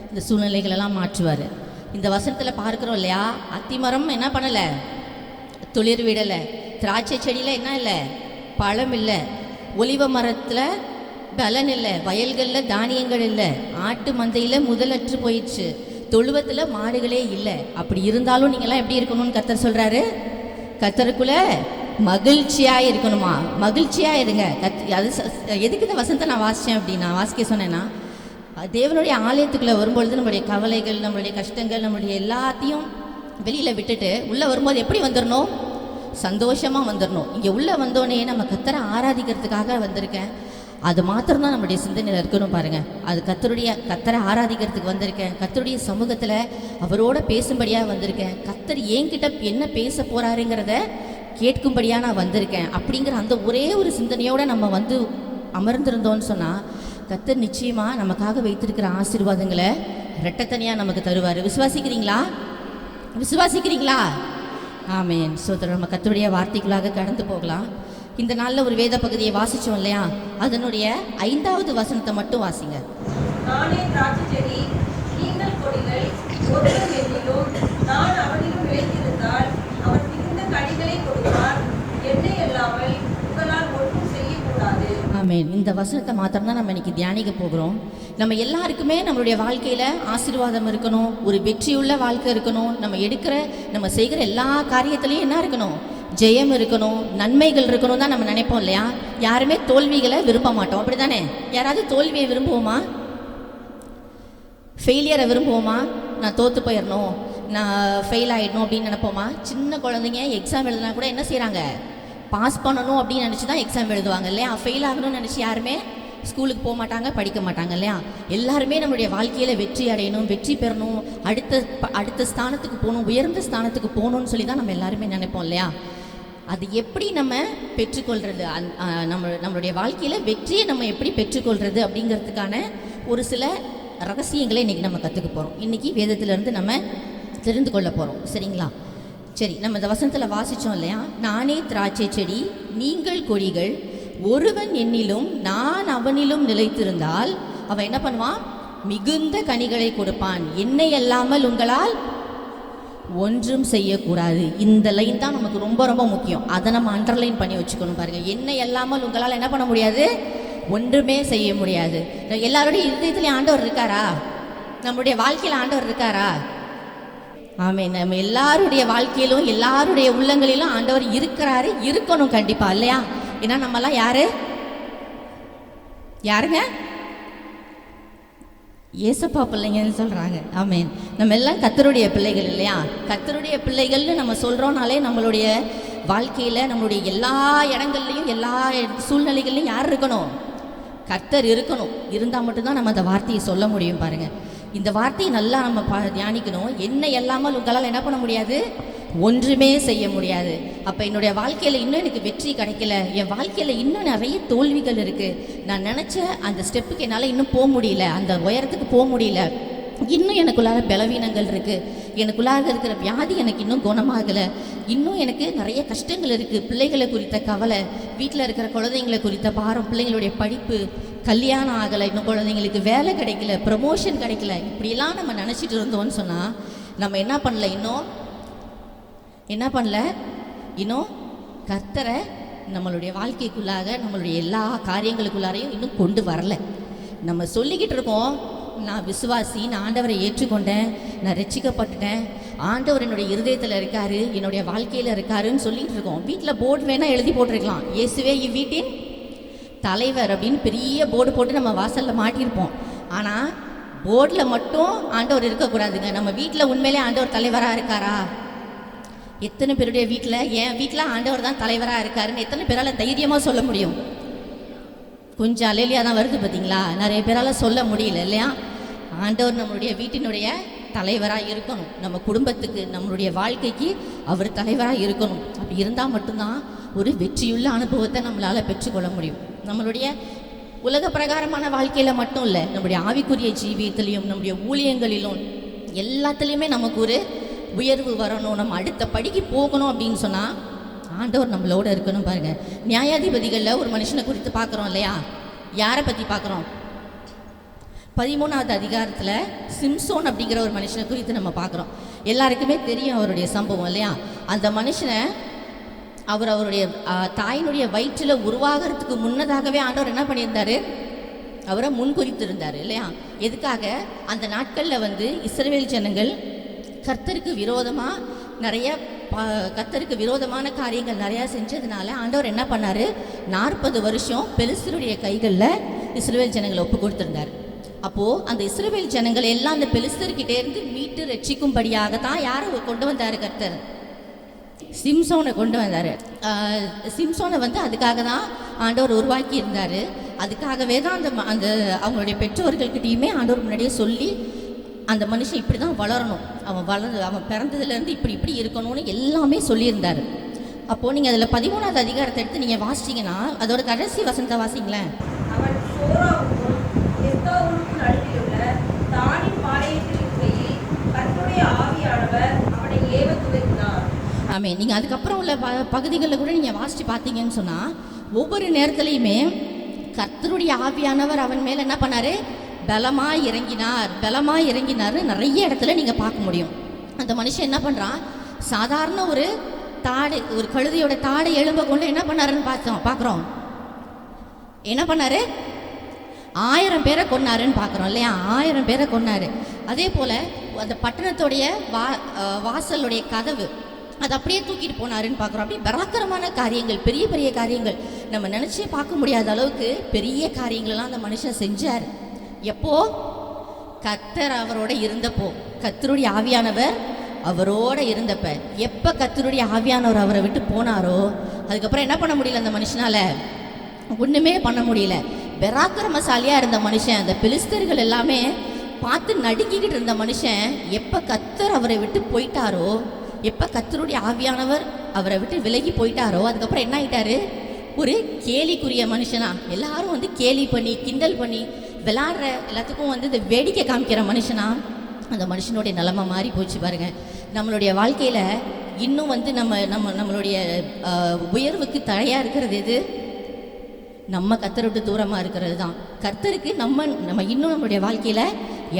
இந்த சூழ்நிலைகளெல்லாம் மாற்றுவார். இந்த வசனத்தில் பார்க்குறோம் இல்லையா, அத்திமரம் என்ன பண்ணலை, துளிர் விடலை, திராட்சை செடியில் என்ன இல்லை, பழம் இல்லை, ஒலிவ மரத்தில் பலன் இல்லை, வயல்களில் தானியங்கள் இல்லை, ஆட்டு மந்தையில் முதலற்று போயிடுச்சு, தொழுவத்தில் மாடுகளே இல்லை. அப்படி இருந்தாலும் நீங்கள்லாம் எப்படி இருக்கணும்னு கர்த்தர் சொல்கிறாரு, கர்த்தருக்குள்ளே மகிழ்ச்சியாக இருக்கணுமா, மகிழ்ச்சியாக இருங்க. அது எதுக்கு இந்த வசனத்தை நான் வாசித்தேன் அப்படின்னா, வாசிக்க சொன்னேன்னா, தேவனுடைய ஆலயத்துக்குள்ளே வரும்பொழுது நம்மளுடைய கவலைகள், நம்மளுடைய கஷ்டங்கள், நம்மளுடைய எல்லாத்தையும் வெளியில் விட்டுட்டு உள்ளே வரும்போது எப்படி வந்துடணும், சந்தோஷமாக வந்துடணும். இங்கே உள்ளே வந்தோடனே நம்ம கர்த்தரை ஆராதிக்கிறதுக்காக வந்திருக்கேன், அது மாத்திரம்தான் நம்மளுடைய சிந்தனையில் இருக்கணும் பாருங்கள். அது கர்த்தரை ஆராதிக்கிறதுக்கு வந்திருக்கேன், கர்த்தருடைய சமூகத்தில் அவரோட பேசும்படியாக வந்திருக்கேன், கர்த்தர் என்கிட்ட என்ன பேச போகிறாருங்கிறத கேட்கும்படியாக நான் வந்திருக்கேன் அப்படிங்கிற அந்த ஒரே ஒரு சிந்தனையோடு நம்ம வந்து அமர்ந்திருந்தோன்னு சொன்னால் கர்த்தர் நிச்சயமாக நமக்காக வைத்திருக்கிற ஆசீர்வாதங்களை ரெட்டத்தனியாக நமக்கு தருவார். விசுவாசிக்கிறீங்களா? விசுவாசிக்கிறீங்களா? ஆமென். சோதரர், நம்ம கர்த்தருடைய வார்த்தைகளாக கடந்து போகலாம். இந்த நாளில் ஒரு வேத பகுதியை வாசித்தோம் இல்லையா, அதனுடைய 5வது வசனத்தை மட்டும் வாசிங்க. நானே திராட்சை செடி, நீங்கள் கொடிகள், ஒருவன் என்னிலும் நான் அவனிலும் நிலைத்திருந்தால் அவர் மிகுந்த கனிகளை கொடுப்பார், என்னை அல்லாமல் உங்களால் ஒன்றும் செய்யக்கூடாது. ஆமென். இந்த வசனத்தை மாத்திரம்தான் நம்ம இன்னைக்கு தியானிக்க போகிறோம். நம்ம எல்லாருக்குமே நம்மளுடைய வாழ்க்கையில் ஆசீர்வாதம் இருக்கணும், ஒரு வெற்றியுள்ள வாழ்க்கை இருக்கணும், நம்ம செய்கிற எல்லா காரியத்திலையும் என்ன இருக்கணும், ஜெயம் இருக்கணும், நன்மைகள் இருக்கணும் தான் நம்ம நினைப்போம் இல்லையா. யாருமே தோல்விகளை விரும்ப மாட்டோம், அப்படி தானே? யாராவது தோல்வியை விரும்புவோமா? ஃபெயிலியரை விரும்புவோமா? நான் தோற்று போயிடணும், நான் ஃபெயில் ஆகிடணும் அப்படின்னு நினைப்போமா? சின்ன குழந்தைங்க எக்ஸாம் எழுதுனா கூட என்ன செய்கிறாங்க, பாஸ் பண்ணணும் அப்படின்னு நினச்சி தான் எக்ஸாம் எழுதுவாங்க இல்லையா. ஃபெயில் ஆகணும்னு நினச்சி யாருமே ஸ்கூலுக்கு போக மாட்டாங்க, படிக்க மாட்டாங்க இல்லையா. எல்லாருமே நம்மளுடைய வாழ்க்கையில் வெற்றி அடையணும், வெற்றி பெறணும், அடுத்த ஸ்தானத்துக்கு போகணும், உயர்ந்த ஸ்தானத்துக்கு போகணும்னு சொல்லி தான் நம்ம எல்லாருமே நினைப்போம் இல்லையா. அது எப்படி நம்ம பெற்றுக்கொள்கிறது, நம்மளுடைய வாழ்க்கையில் வெற்றியை நம்ம எப்படி பெற்றுக்கொள்கிறது அப்படிங்கிறதுக்கான ஒரு சில ரகசியங்களை இன்றைக்கி நம்ம கற்றுக்க போகிறோம். இன்றைக்கி வேதத்திலேருந்து நம்ம தெரிந்து கொள்ள போகிறோம், சரிங்களா? சரி, நம்ம இந்த வசனத்தில் வாசித்தோம் இல்லையா, நானே திராட்சை செடி, நீங்கள் கொடிகள், ஒருவன் என்னிலும் நான் அவனிலும் நிலைத்திருந்தால் அவன் என்ன பண்ணுவான், மிகுந்த கனிகளை கொடுப்பான், என்னை அல்லாமல் உங்களால் ஒன்றும் செய்யக்கூடாது. இந்த லைன் தான் நமக்கு ரொம்ப ரொம்ப முக்கியம், அதை நம்ம அண்டர்லைன் பண்ணி வச்சுக்கணும் பாருங்கள். என்னை அல்லாமல் உங்களால் என்ன பண்ண முடியாது, ஒன்றுமே செய்ய முடியாது. எல்லாருடைய இதயத்துலேயும் ஆண்டவர் இருக்காரா? நம்மளுடைய வாழ்க்கையில் ஆண்டவர் இருக்காரா? ஆமென். நம்ம எல்லாருடைய வாழ்க்கையிலும் எல்லாருடைய உள்ளங்களிலும் ஆண்டவர் இருக்கிறாரு, இருக்கணும் கண்டிப்பாக இல்லையா. ஏன்னா நம்மலாம் யாருங்க, ஏசப்பா பிள்ளைங்கன்னு சொல்கிறாங்க. ஆமென். நம்ம எல்லாம் கர்த்தருடைய பிள்ளைகள் இல்லையா. கர்த்தருடைய பிள்ளைகள்னு நம்ம சொல்கிறோனாலே நம்மளுடைய வாழ்க்கையில் நம்மளுடைய எல்லா இடங்கள்லையும் எல்லா சூழ்நிலைகள்லையும் யார் இருக்கணும், கர்த்தர் இருக்கணும். இருந்தால் மட்டும்தான் நம்ம அந்த வார்த்தையை சொல்ல முடியும் பாருங்கள். இந்த வார்த்தையை நல்லா நம்ம தியானிக்கணும். என்னை இல்லாமல் உங்களால் என்ன பண்ண முடியாது, ஒன்றுமே செய்ய முடியாது. அப்போ என்னுடைய வாழ்க்கையில் இன்னும் எனக்கு வெற்றி கிடைக்கல, என் வாழ்க்கையில் இன்னும் நிறைய தோல்விகள் இருக்குது, நான் நினச்ச அந்த ஸ்டெப்புக்கு என்னால் இன்னும் போக முடியல, அந்த உயரத்துக்கு போக முடியல, இன்னும் எனக்குள்ளார பலவீனங்கள் இருக்குது, எனக்குள்ளாக இருக்கிற வியாதி எனக்கு இன்னும் குணமாகலை, இன்னும் எனக்கு நிறைய கஷ்டங்கள் இருக்குது, பிள்ளைகளை குறித்த கவலை, வீட்டில் இருக்கிற குழந்தைங்களை குறித்த பாரம், பிள்ளைங்களுடைய படிப்பு, கல்யாணம் ஆகலை, இன்னும் குழந்தைங்களுக்கு வேலை கிடைக்கல, ப்ரமோஷன் கிடைக்கல, இப்படியெல்லாம் நம்ம நினச்சிட்டு இருந்தோம்னு சொன்னால் நம்ம என்ன பண்ணல, இன்னும் கர்த்தரை நம்மளுடைய வாழ்க்கைக்குள்ளாக நம்மளுடைய எல்லா காரியங்களுக்குள்ளாரையும் இன்னும் கொண்டு வரல. நம்ம சொல்லிக்கிட்டு இருக்கோம், நான் விசுவாசி, நான் ஆண்டவரை ஏற்றுக்கொண்டேன், நான் ரட்சிக்கப்பட்டுட்டேன், ஆண்டவர் என்னுடைய இருதயத்தில் இருக்காரு, என்னுடைய வாழ்க்கையில் இருக்காருன்னு சொல்லிகிட்டு இருக்கோம். வீட்டில் போர்டு வேணால் எழுதி போட்டிருக்கலாம், இயேசுவே இவ்வீட்டின் தலைவர் அப்படின்னு பெரிய போர்டு போட்டு நம்ம வாசலில் மாட்டியிருப்போம். ஆனால் போர்டில் மட்டும் ஆண்டவர் இருக்கக்கூடாதுங்க. நம்ம வீட்டில் உண்மையிலே ஆண்டவர் தலைவராக இருக்காரா? எத்தனை பேருடைய வீட்டில், என் வீட்டில் ஆண்டவர் தான் தலைவராக இருக்காருன்னு எத்தனை பேரால் தைரியமாக சொல்ல முடியும்? கொஞ்சம் அலையிலியாக தான் வருது பார்த்தீங்களா, நிறைய பேரால் சொல்ல முடியல இல்லையா. ஆண்டவர் நம்மளுடைய வீட்டினுடைய தலைவராக இருக்கணும், நம்ம குடும்பத்துக்கு நம்மளுடைய வாழ்க்கைக்கு அவர் தலைவராக இருக்கணும். அப்படி இருந்தால் மட்டும்தான் ஒரு வெற்றியுள்ள அனுபவத்தை நம்மளால் பெற்றுக்கொள்ள முடியும். நம்மளுடைய உலக பிரகாரமான வாழ்க்கையில் மட்டும் இல்லை, நம்முடைய ஆவிக்குரிய ஜீவியத்திலையும் நம்முடைய ஊழியங்களிலும் எல்லாத்துலேயுமே நமக்கு ஒரு உயர்வு வரணும், நம்ம அடுத்த படிக்கு போகணும் அப்படின்னு சொன்னால் ஆண்டவர் நம்மளோட இருக்கணும். பாருங்கள், நியாயாதிபதிகளில் ஒரு மனுஷனை குறித்து பார்க்குறோம் இல்லையா? யாரை பற்றி பார்க்குறோம்? 13வது அதிகாரத்தில் சிம்சோன் அப்படிங்கிற ஒரு மனுஷனை குறித்து நம்ம பார்க்குறோம். எல்லாருக்குமே தெரியும் அவருடைய சம்பவம் இல்லையா? அந்த மனுஷனை அவருடைய தாயினுடைய வயிற்றில் உருவாகிறதுக்கு முன்னதாகவே ஆண்டவர் என்ன பண்ணியிருந்தார்? அவரை முன்குறித்திருந்தார் இல்லையா? எதுக்காக? அந்த நாட்களில் இஸ்ரவேல் ஜனங்கள் கர்த்தருக்கு விரோதமாக நிறைய கர்த்தருக்கு விரோதமான காரியங்கள் நிறையா செஞ்சதுனால ஆண்டவர் என்ன பண்ணார்? 40 வருஷம் பெலிஸ்தருடைய கைகளில் இஸ்ரவேல் ஜனங்களை ஒப்பு கொடுத்துருந்தார். அப்போது அந்த இஸ்ரவேல் ஜனங்கள் எல்லாம் அந்த பெலிஸ்தர்கிட்டே இருந்து மீட்டு ரட்சிக்கும்படியாக தான் யாரை கொண்டு வந்தார்? கர்த்தர் சிம்சோனை கொண்டு வந்தார். சிம்சோனை அதுக்காக தான் ஆண்டவர் உருவாக்கி இருந்தார். அதுக்காகவே தான் அந்த அவங்களுடைய பெற்றோர்கள்கிட்டையுமே ஆண்டவர் முன்னாடியே சொல்லி அந்த மனுஷன் இப்படி தான் வளரணும், அவன் பிறந்ததுலேருந்து இப்படி இருக்கணும்னு எல்லாமே சொல்லியிருந்தார். அப்போது நீங்கள் அதில் 13வது அதிகாரத்தை எடுத்து நீங்கள் வாசிச்சிங்கன்னா அதோட கடைசி வசனத்தை வாசிங்களேன். அவன் சோராவுக்கும் எஸ்தாவுக்கும் நடுவிலுள்ள தானின் பாளையத்தில் இருக்கையில் கர்த்தருடைய ஆவியானவர் அவனை ஏவ துவக்கினார். ஆமே. நீங்கள் அதுக்கப்புறம் உள்ள பகுதிகளில் கூட நீங்கள் வாசித்து பார்த்தீங்கன்னு சொன்னால் ஒவ்வொரு நேரத்துலையுமே கர்த்தருடைய ஆவியானவர் அவன் மேலே என்ன பண்ணார்? பலமாக இறங்கினார். நிறைய இடத்துல நீங்கள் பார்க்க முடியும். அந்த மனுஷன் என்ன பண்ணுறான்? சாதாரண ஒரு கழுதையோட தாடை எலும்பை கொண்டு என்ன பண்ணாருன்னு பார்க்குறோம். என்ன பண்ணார்? 1000 பேரை கொன்னாருன்னு பார்க்குறோம் இல்லையா? 1000 பேரை கொன்னார். அதே போல் அந்த பட்டணத்துடைய வாசலுடைய கதவு அது அப்படியே தூக்கிட்டு போனாருன்னு பார்க்குறோம். அப்படியே பராக்கிரமான காரியங்கள், பெரிய பெரிய காரியங்கள், நம்ம நினச்சே பார்க்க முடியாத அளவுக்கு பெரிய காரியங்களெல்லாம் அந்த மனுஷன் செஞ்சார். எப்போ? கர்த்தர் அவரோட இருந்தப்போ, கர்த்தருடைய ஆவியானவர் அவரோட இருந்தப்ப. எப்போ கர்த்தருடைய ஆவியானவர் அவரை விட்டு போனாரோ அதுக்கப்புறம் என்ன பண்ண முடியல? அந்த மனுஷனால் ஒன்றுமே பண்ண முடியல. பராக்கிரமசாலியாக இருந்த மனுஷன், அந்த பெலிஸ்தர்கள் எல்லாமே பார்த்து நடுங்கிக்கிட்டு இருந்த மனுஷன் எப்போ கர்த்தர் அவரை விட்டு போயிட்டாரோ, எப்போ கர்த்தருடைய ஆவியானவர் அவரை விட்டு விலகி போயிட்டாரோ அதுக்கப்புறம் என்ன ஆகிட்டாரு? ஒரு கேலிக்குரிய மனுஷனா. எல்லாரும் கேலி பண்ணி கிண்டல் பண்ணி விளாடுற எல்லாத்துக்கும் இந்த வேடிக்கை காமிக்கிற மனுஷனா அந்த மனுஷனுடைய நிலைமை மாறி போச்சு. பாருங்க, நம்மளுடைய வாழ்க்கையில் இன்னும் நம்மளுடைய உயர்வுக்கு தடையாக இருக்கிறது எது? நம்ம கர்த்தரை விட்டு தூரமாக இருக்கிறது தான். கர்த்தருக்கு நம்ம இன்னும் நம்மளுடைய வாழ்க்கையில்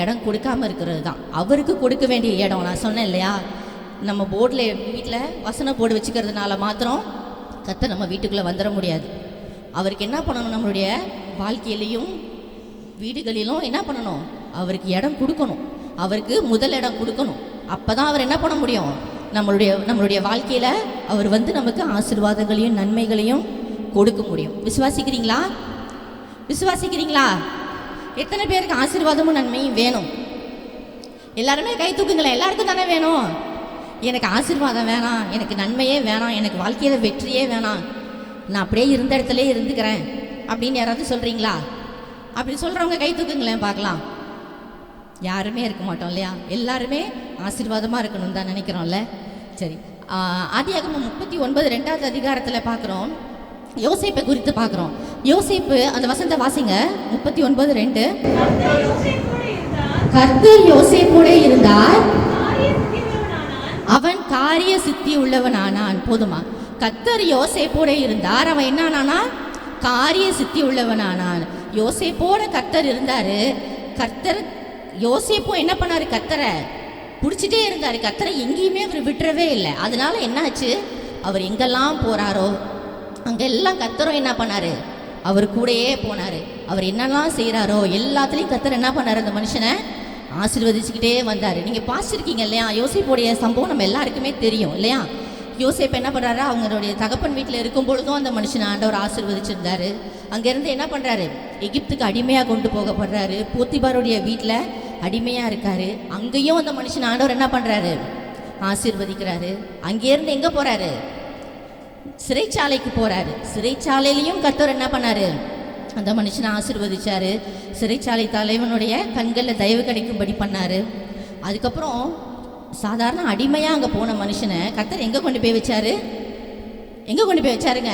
இடம் கொடுக்காமல் இருக்கிறது தான். அவருக்கு கொடுக்க வேண்டிய இடம். நான் சொன்னேன் இல்லையா, நம்ம போர்டில் வீட்டில் வசன போர்டு வச்சுக்கிறதுனால மாத்திரம் கர்த்தர் நம்ம வீட்டுக்குள்ளே வந்துட முடியாது. அவருக்கு என்ன பண்ணணும்? நம்மளுடைய வாழ்க்கையிலையும் வீடுகளிலும் என்ன பண்ணணும்? அவருக்கு இடம் கொடுக்கணும். அவருக்கு முதல் இடம் கொடுக்கணும். அப்போ தான் அவர் என்ன பண்ண முடியும்? நம்மளுடைய வாழ்க்கையில் அவர் நமக்கு ஆசீர்வாதங்களையும் நன்மைகளையும் கொடுக்க முடியும். விசுவாசிக்கிறீங்களா? எத்தனை பேருக்கு ஆசீர்வாதமும் நன்மையும் வேணும்? எல்லாருமே கை தூக்குங்களேன். எல்லாருக்கும் தானே வேணும். எனக்கு ஆசீர்வாதம் வேணாம், எனக்கு நன்மையே வேணாம், எனக்கு வாழ்க்கையில் வெற்றியே வேணாம், நான் அப்படியே இருந்த இடத்துல இருந்துக்கிறேன் அப்படின்னு யாராவது சொல்கிறீங்களா? அப்படி சொல்கிறவங்க கை தூக்குங்களேன் பார்க்கலாம். யாருமே இருக்க மாட்டோம் இல்லையா? எல்லாருமே ஆசீர்வாதமாக இருக்கணும்னு தான் நினைக்கிறோம்ல. சரி, ஆதியாகமம் 39 2வது அதிகாரத்தில் பார்க்குறோம். யோசேப்பை குறித்து பார்க்குறோம். யோசேப்பு அந்த வசனத்தை வாசிங்க. 39:2. கர்த்தர் யோசேப்போட இருந்தார், அவன் காரிய சித்தி உள்ளவனானான். போதுமா? கர்த்தர் யோசேப்போட இருந்தார், அவன் என்ன ஆனானா? காரிய சித்தி உள்ளவனானான். யோசேப்போட கர்த்தர் இருந்தார். கர்த்தர் யோசேப்பும் என்ன பண்ணார்? கர்த்தரை பிடிச்சிட்டே இருந்தார். கர்த்தரை எங்கேயுமே அவர் விட்டுறவே இல்லை. அதனால என்னாச்சு? அவர் எங்கெல்லாம் போகிறாரோ அங்கெல்லாம் கர்த்தரும் என்ன பண்ணார்? அவர் கூடயே போனார். அவர் என்னெல்லாம் செய்கிறாரோ எல்லாத்துலேயும் கர்த்தர் என்ன பண்ணார்? அந்த மனுஷனை ஆசீர்வதிச்சுக்கிட்டே வந்தார். நீங்கள் பார்த்துருக்கீங்க இல்லையா? யோசேப்புடைய சம்பவம் நம்ம எல்லாருக்குமே தெரியும் இல்லையா? யோசேப்பு என்ன பண்ணுறாரு? அவங்களுடைய தகப்பன் வீட்டில் இருக்கும் பொழுதும் அந்த மனுஷனை ஆண்டவர் ஆசீர்வதிச்சிருந்தார். அங்கேருந்து என்ன பண்ணுறாரு? எகிப்துக்கு அடிமையாக கொண்டு போகப்படுறாரு. போத்திபாருடைய வீட்டில் அடிமையாக இருக்கார். அங்கேயும் அந்த மனுஷன் ஆண்டவர் என்ன பண்ணுறாரு? ஆசீர்வதிக்கிறாரு. அங்கேருந்து எங்கே போகிறாரு? சிறைச்சாலைக்கு போகிறாரு. சிறைச்சாலையிலையும் கர்த்தர் என்ன பண்ணார்? அந்த மனுஷனை ஆசீர்வதிச்சார். சிறைச்சாலை தலைவனுடைய கண்களில் தயவு கிடைக்கும்படி பண்ணார். அதுக்கப்புறம் சாதாரண அடிமையாக அங்கே போன மனுஷனை கர்த்தர் எங்கே கொண்டு போய் வச்சார்? எங்கே கொண்டு போய் வச்சாருங்க?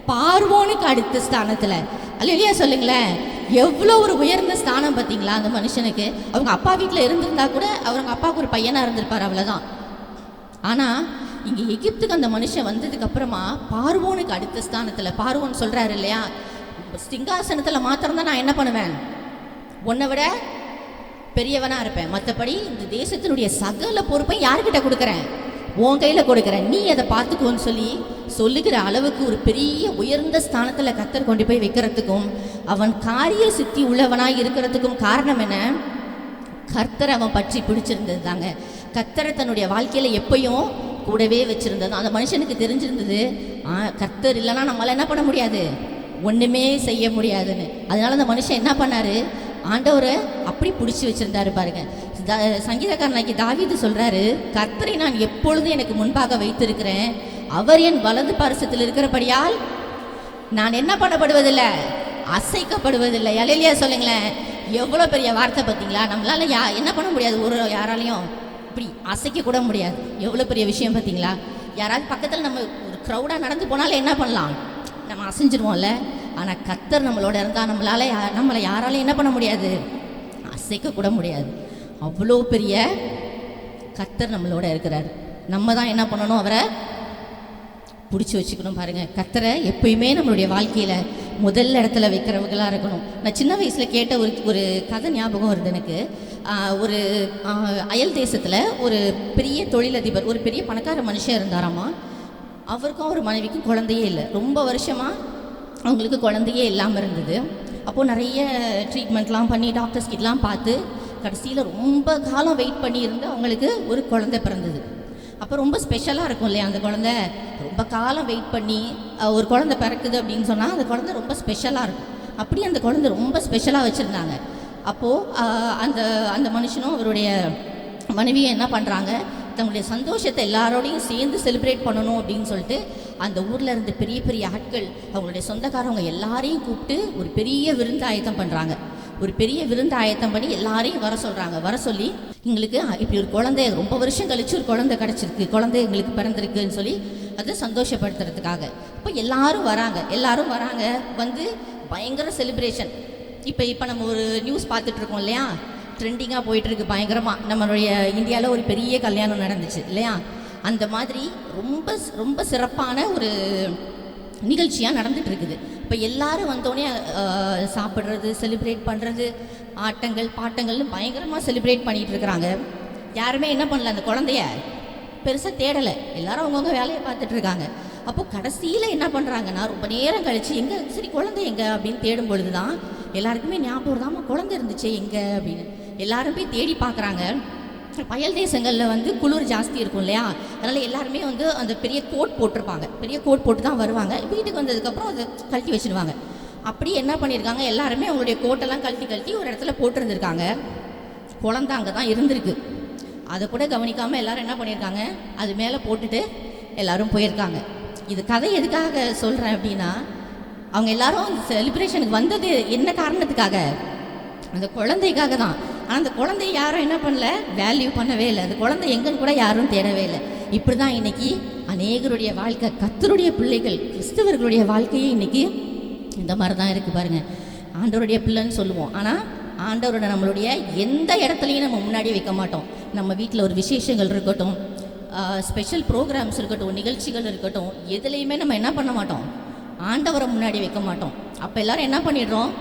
பார்வோனுக்கு அடுத்த ஸ்தானத்தில். அல்லேலூயா சொல்லுங்களேன். எவ்வளோ ஒரு உயர்ந்த ஸ்தானம் பார்த்தீங்களா அந்த மனுஷனுக்கு. அவங்க அப்பா வீட்டில் இருந்திருந்தா கூட அவங்க அப்பாவுக்கு ஒரு பையனாக இருந்திருப்பார், அவ்வளோதான். ஆனால் இங்கே எகிப்துக்கு அந்த மனுஷன் வந்ததுக்கு அப்புறமா பார்வோனுக்கு அடுத்த ஸ்தானத்தில். பார்வோன் சொல்கிறாரு இல்லையா, சிங்காசனத்தில் மாத்திரம்தான் நான் என்ன பண்ணுவேன், உன்னை விட பெரியவனாக இருப்பேன், மற்றபடி இந்த தேசத்தினுடைய சகல பொறுப்பை யார்கிட்ட கொடுக்குறேன், உன் கையில் கொடுக்குறேன், நீ அதை பார்த்துக்கோன்னு சொல்லுகிற அளவுக்கு ஒரு பெரிய உயர்ந்த ஸ்தானத்தில் கர்த்தர் கொண்டு போய் வைக்கிறதுக்கும் அவன் காரிய சித்தி உள்ளவனாக இருக்கிறதுக்கும் காரணம் என்ன? கர்த்தரை அவன் பற்றி பிடிச்சிருந்தது தாங்க. கர்த்தரை தன்னுடைய வாழ்க்கையில் எப்பயும் கூடவே வச்சுருந்தது. அந்த மனுஷனுக்கு தெரிஞ்சிருந்தது, கர்த்தர் இல்லைன்னா நம்மளால் என்ன பண்ண முடியாது, ஒன்றுமே செய்ய முடியாதுன்னு. அதனால அந்த மனுஷன் என்ன பண்ணார், ஆண்டவரை அப்படி பிடிச்சி வச்சுருந்தாரு பாருங்க. சங்கீதக்காரனாக்கி தாவீது சொல்கிறாரு, கர்த்தரை நான் எப்பொழுதும் எனக்கு முன்பாக வைத்திருக்கிறேன், அவர் என் வலது பாரசத்தில் இருக்கிறபடியால் நான் என்ன பண்ணப்படுவதில்லை, அசைக்கப்படுவதில்லை. அல்லேலூயா சொல்லுங்களேன். எவ்வளோ பெரிய வார்த்தை பார்த்தீங்களா. நம்மளால் என்ன பண்ண முடியாது, யாராலையும் இப்படி அசைக்க கூட முடியாது. எவ்வளோ பெரிய விஷயம் பார்த்தீங்களா. யாராவது பக்கத்தில் நம்ம ஒரு க்ரௌடாக நடந்து போனாலும் என்ன பண்ணலாம், நம்ம அசைஞ்சிருவோம்ல. ஆனால் கர்த்தர் நம்மளோட இருந்தால் நம்மளை யாராலையும் என்ன பண்ண முடியாது, அசைக்க கூட முடியாது. அவ்வளோ பெரிய கர்த்தர் நம்மளோட இருக்கிறார். நம்ம தான் என்ன பண்ணணும், அவரை பிடிச்சி வச்சுக்கணும் பாருங்கள். கர்த்தரை எப்பயுமே நம்மளுடைய வாழ்க்கையில் முதல் இடத்துல வைக்கிறவங்களாக இருக்கணும். நான் சின்ன வயசில் கேட்ட ஒரு கதை ஞாபகம் வருது எனக்கு. ஒரு அயல் தேசத்தில் ஒரு பெரிய தொழிலதிபர், ஒரு பெரிய பணக்கார மனுஷன் இருந்தாராமா. அவருக்கும் ஒரு மனைவிக்கும் குழந்தையே இல்லை. ரொம்ப வருஷமாக அவங்களுக்கு குழந்தையே இல்லாமல் இருந்தது. அப்போது நிறைய ட்ரீட்மெண்ட்லாம் பண்ணி டாக்டர்ஸ் கிட்டலாம் பார்த்து கடைசியில் ரொம்ப காலம் வெயிட் பண்ணி இருந்து அவங்களுக்கு ஒரு குழந்தை பிறந்தது. அப்போ ரொம்ப ஸ்பெஷலாக இருக்கும் இல்லையா அந்த குழந்தை. ரொம்ப காலம் வெயிட் பண்ணி ஒரு குழந்தை பிறக்குது அப்படின்னு சொன்னால் அந்த குழந்தை ரொம்ப ஸ்பெஷலாக இருக்கும். அப்படி அந்த குழந்தை ரொம்ப ஸ்பெஷலாக வச்சுருந்தாங்க. அப்போது அந்த மனுஷனும் அவருடைய மனைவியும் என்ன பண்ணுறாங்க, தங்களுடைய சந்தோஷத்தை எல்லாரோடையும் சேர்ந்து செலிப்ரேட் பண்ணணும் அப்படின்னு சொல்லிட்டு அந்த ஊரில் இருந்த பெரிய பெரிய ஆட்கள், அவங்களுடைய சொந்தக்காரவங்க எல்லாரையும் கூப்பிட்டு ஒரு பெரிய விருந்து ஆயத்தம் பண்ணுறாங்க. ஒரு பெரிய விருந்து ஆயத்தம் பண்ணி எல்லாரையும் வர சொல்கிறாங்க. வர சொல்லி, எங்களுக்கு இப்படி ஒரு குழந்தை ரொம்ப வருஷம் கழிச்சு ஒரு குழந்தை கிடச்சிருக்கு, குழந்தை எங்களுக்கு பிறந்திருக்குன்னு சொல்லி அதை சந்தோஷப்படுத்துறதுக்காக இப்போ எல்லாரும் வராங்க. வந்து பயங்கர செலிப்ரேஷன். இப்போ நம்ம ஒரு நியூஸ் பார்த்துட்ருக்கோம் இல்லையா, ட்ரெண்டிங்காக போயிட்டுருக்கு பயங்கரமாக. நம்மளுடைய இந்தியாவில் ஒரு பெரிய கல்யாணம் நடந்துச்சு இல்லையா, அந்த மாதிரி ரொம்ப ரொம்ப சிறப்பான ஒரு நிகழ்ச்சியாக நடந்துகிட்டு இருக்குது. இப்போ எல்லாரும் வந்தோடனே சாப்பிட்றது, செலிப்ரேட் பண்ணுறது, ஆட்டங்கள் பாட்டங்கள்னு பயங்கரமாக செலிப்ரேட் பண்ணிகிட்டு இருக்கிறாங்க. யாருமே என்ன பண்ணல, அந்த குழந்தைய பெருசாக தேடலை. எல்லாரும் அவங்கவுங்க வேலையை பார்த்துட்ருக்காங்க. அப்போது கடைசியில் என்ன பண்ணுறாங்கன்னா, ரொம்ப நேரம் கழித்து எங்கே சரி குழந்தை எங்கே அப்படின்னு தேடும் பொழுது தான் எல்லாருக்குமே ஞாபகம் வருதாமா, குழந்தை இருந்துச்சு எங்கே அப்படின்னு. எல்லாரும் போய் தேடி பார்க்குறாங்க. பயல் தேசங்களில் வந்து குளிர் ஜாஸ்தி இருக்கும் இல்லையா, அதனால் எல்லாருமே வந்து அந்த பெரிய கோட் போட்டிருப்பாங்க. பெரிய கோட் போட்டு தான் வருவாங்க. வீட்டுக்கு வந்ததுக்கப்புறம் அதை கழட்டி வச்சுடுவாங்க. அப்படி என்ன பண்ணியிருக்காங்க, எல்லாருமே அவங்களுடைய கோட்டெல்லாம் கழட்டி ஒரு இடத்துல போட்டிருந்துருக்காங்க. குழந்தை அங்கே தான் இருந்திருக்கு. அதை கூட கவனிக்காமல் எல்லோரும் என்ன பண்ணியிருக்காங்க, அது மேலே போட்டுட்டு எல்லோரும் போயிருக்காங்க. இது கதை எதுக்காக சொல்கிறேன் அப்படின்னா, அவங்க எல்லாரும் செலிப்ரேஷனுக்கு வந்தது என்ன காரணத்துக்காக, அந்த குழந்தைக்காக தான். ஆனால் அந்த குழந்தைய யாரும் என்ன பண்ணல, வேல்யூ பண்ணவே இல்லை. அந்த குழந்தை எங்கன்னு கூட யாரும் தேடவே இல்லை. இப்படி தான் இன்றைக்கி அநேகருடைய வாழ்க்கை, கர்த்தருடைய பிள்ளைகள், கிறிஸ்தவர்களுடைய வாழ்க்கையே இன்றைக்கி இந்த மாதிரி தான் இருக்குது பாருங்கள். ஆண்டவருடைய பிள்ளைன்னு சொல்லுவோம், ஆனால் ஆண்டவரோட நம்மளுடைய எந்த இடத்துலையும் நம்ம முன்னாடி வைக்க மாட்டோம். நம்ம வீட்டில் ஒரு விசேஷங்கள் இருக்கட்டும், ஸ்பெஷல் ப்ரோக்ராம்ஸ் இருக்கட்டும், நிகழ்ச்சிகள் இருக்கட்டும், எதுலேயுமே நம்ம என்ன பண்ண மாட்டோம், ஆண்டவரை முன்னாடி வைக்க மாட்டோம். அப்போ எல்லோரும் என்ன பண்ணிடுறோம்,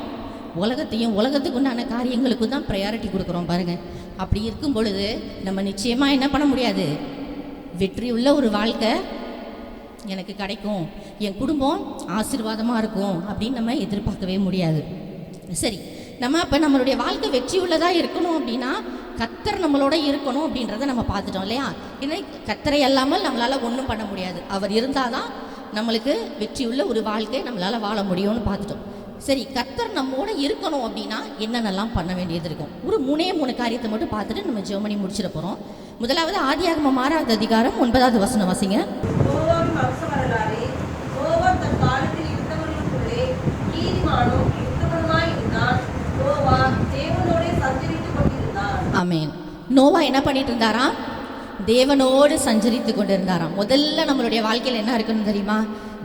உலகத்துக்கு உண்டான காரியங்களுக்கு தான் ப்ரையாரிட்டி கொடுக்குறோம் பாருங்கள். அப்படி இருக்கும் பொழுது நம்ம நிச்சயமாக என்ன பண்ண முடியாது, வெற்றி உள்ள ஒரு வாழ்க்கை எனக்கு கிடைக்கும், என் குடும்பம் ஆசீர்வாதமாக இருக்கும் அப்படின்னு நம்ம எதிர்பார்க்கவே முடியாது. சரி, நம்ம இப்போ நம்மளுடைய வாழ்க்கை வெற்றி உள்ளதாக இருக்கணும் அப்படின்னா கர்த்தர் நம்மளோட இருக்கணும் அப்படின்றத நம்ம பார்த்துட்டோம் இல்லையா. ஏன்னா கர்த்தரை இல்லாமல் நம்மளால் ஒன்றும் பண்ண முடியாது. அவர் இருந்தால் தான் நம்மளுக்கு வெற்றி உள்ள ஒரு வாழ்க்கை நம்மளால் வாழ முடியும்னு பார்த்துட்டோம். சரி, கர்த்தர் நம்மோட இருக்கணும் அப்படின்னா என்னென்னலாம் பண்ண வேண்டியது இருக்கும், ஒரு 3 காரியத்தை மட்டும் பார்த்துட்டு நம்ம ஜெர்மனி முடிச்சிட போகிறோம். முதலாவது ஆதியாகமம் 6வது அதிகாரம் 9வது வசனம் வாசிங்க. நோவாவின் வம்ச வரலாறு. நோவா தன் காலத்தில் இருந்தவர்களுக்குள்ளே நீதிமானும் உத்தமனுமாய் இருந்தான். நோவா தேவனோடே சஞ்சரித்துக் கொண்டிருந்தான். ஆமென். நோவா என்ன பண்ணிட்டு இருந்தாராம், தேவனோடு சஞ்சரித்து கொண்டிருந்தாராம். முதல்ல நம்மளுடைய வாழ்க்கையில் என்ன இருக்கணும் தெரியுமா?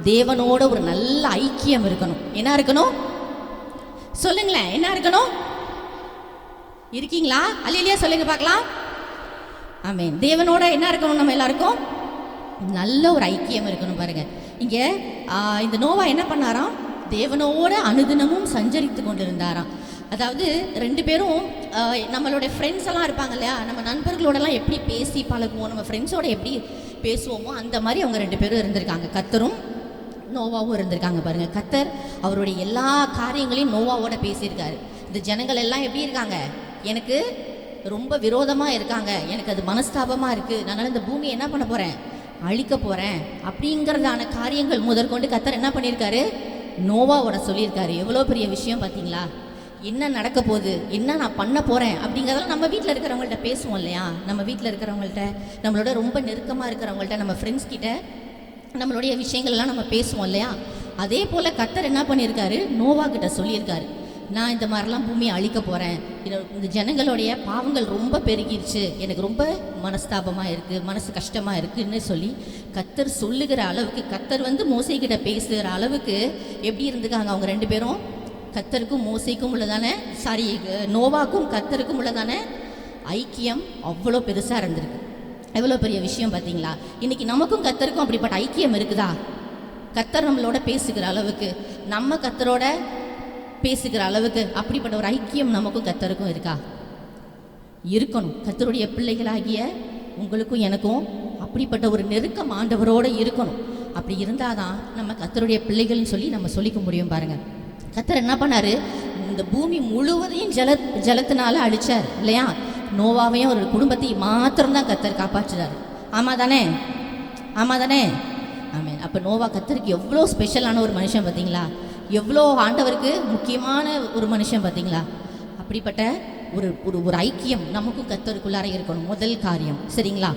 தேவனோட ஒரு நல்ல ஐக்கியம் இருக்கணும். என்ன இருக்கணும் சொல்லுங்களேன், என்ன இருக்கணும்? இருக்கீங்களா? அல்லேலூயா சொல்லுங்க பார்க்கலாம். ஆமென். தேவனோட என்ன இருக்கணும்? நம்ம எல்லாருக்கும் நல்ல ஒரு ஐக்கியம் இருக்கணும். பாருங்க இங்க இந்த நோவா என்ன பண்ணாராம்? தேவனோட அனுதினமும் சஞ்சரித்து கொண்டிருந்தாராம். அதாவது ரெண்டு பேரும் நம்மளோட ஃப்ரெண்ட்ஸ் எல்லாம் இருப்பாங்க இல்லையா, நம்ம நண்பர்களோடலாம் எப்படி பேசி பழகுவோம், நம்ம ஃப்ரெண்ட்ஸோட எப்படி பேசுவோமோ அந்த மாதிரி அவங்க ரெண்டு பேரும் இருந்திருக்காங்க. கர்த்தரும் நோவாவும் இருந்திருக்காங்க. பாருங்க, கர்த்தர் அவருடைய எல்லா காரியங்களையும் நோவாவோட பேசியிருக்காரு. இந்த ஜனங்கள் எல்லாம் எப்படி இருக்காங்க? எனக்கு ரொம்ப விரோதமாக இருக்காங்க, எனக்கு அது மனஸ்தாபமாக இருக்குது, அதனால் இந்த பூமியை என்ன பண்ண போகிறேன்? அழிக்க போகிறேன் அப்படிங்கிறதான காரியங்கள் முதற்கொண்டு கர்த்தர் என்ன பண்ணியிருக்காரு? நோவாவோட சொல்லியிருக்காரு. எவ்வளோ பெரிய விஷயம் பார்த்தீங்களா? என்ன நடக்க போகுது, என்ன நான் பண்ண போகிறேன் அப்படிங்கிறதெல்லாம் நம்ம வீட்டில் இருக்கிறவங்கள்ட்ட பேசுவோம் இல்லையா? நம்ம வீட்டில் இருக்கிறவங்கள்ட்ட, நம்மளோட ரொம்ப நெருக்கமாக இருக்கிறவங்கள்ட்ட, நம்ம ஃப்ரெண்ட்ஸ் கிட்ட நம்மளுடைய விஷயங்கள்லாம் நம்ம பேசுவோம் இல்லையா? அதே போல் கர்த்தர் என்ன பண்ணியிருக்காரு? நோவா கிட்ட சொல்லியிருக்காரு, நான் இந்த மாதிரிலாம் பூமியை அழிக்க போகிறேன், இந்த ஜனங்களுடைய பாவங்கள் ரொம்ப பெருகிருச்சு, எனக்கு ரொம்ப மனஸ்தாபமாக இருக்குது, மனசு கஷ்டமாக இருக்குதுன்னு சொல்லி கர்த்தர் சொல்லுகிற அளவுக்கு, கர்த்தர் மோசைக்கிட்ட பேசுகிற அளவுக்கு எப்படி இருந்துக்காங்க அவங்க ரெண்டு பேரும்? கர்த்தருக்கும் மோசைக்கும் உள்ளதானே, நோவாக்கும் கர்த்தருக்கும் உள்ளதான ஐக்கியம் அவ்வளோ பெருசாக இருந்திருக்கு. எவ்வளோ பெரிய விஷயம் பார்த்தீங்களா? இன்றைக்கி நமக்கும் கர்த்தருக்கும் அப்படிப்பட்ட ஐக்கியம் இருக்குதா? கர்த்தர் நம்மளோட பேசுகிற அளவுக்கு, நம்ம கர்த்தரோட பேசுகிற அளவுக்கு அப்படிப்பட்ட ஒரு ஐக்கியம் நமக்கும் கர்த்தருக்கும் இருக்கா? இருக்கணும். கர்த்தருடைய பிள்ளைகளாகிய உங்களுக்கும் எனக்கும் அப்படிப்பட்ட ஒரு நெருக்கம் ஆண்டவரோடு இருக்கணும். அப்படி இருந்தால் தான் நம்ம கர்த்தருடைய பிள்ளைகள்னு சொல்லி நம்ம சொல்லிக்க முடியும். பாருங்கள், கர்த்தர் என்ன பண்ணார்? இந்த பூமி முழுவதையும் ஜலத்தினால அழிச்சார் இல்லையா? நோவாவையும் ஒரு குடும்பத்தையும் மாத்திரம்தான் கர்த்தர் காப்பாற்றுறாரு. ஆமாம் தானே? ஆமாம் தானே? ஆமென். அப்போ நோவா கர்த்தருக்கு எவ்வளோ ஸ்பெஷலான ஒரு மனுஷன் பார்த்தீங்களா? எவ்வளோ ஆண்டவருக்கு முக்கியமான ஒரு மனுஷன் பார்த்தீங்களா? அப்படிப்பட்ட ஒரு ஒரு ஐக்கியம் நமக்கும் கர்த்தருக்குள்ளார இருக்கணும். முதல் காரியம், சரிங்களா?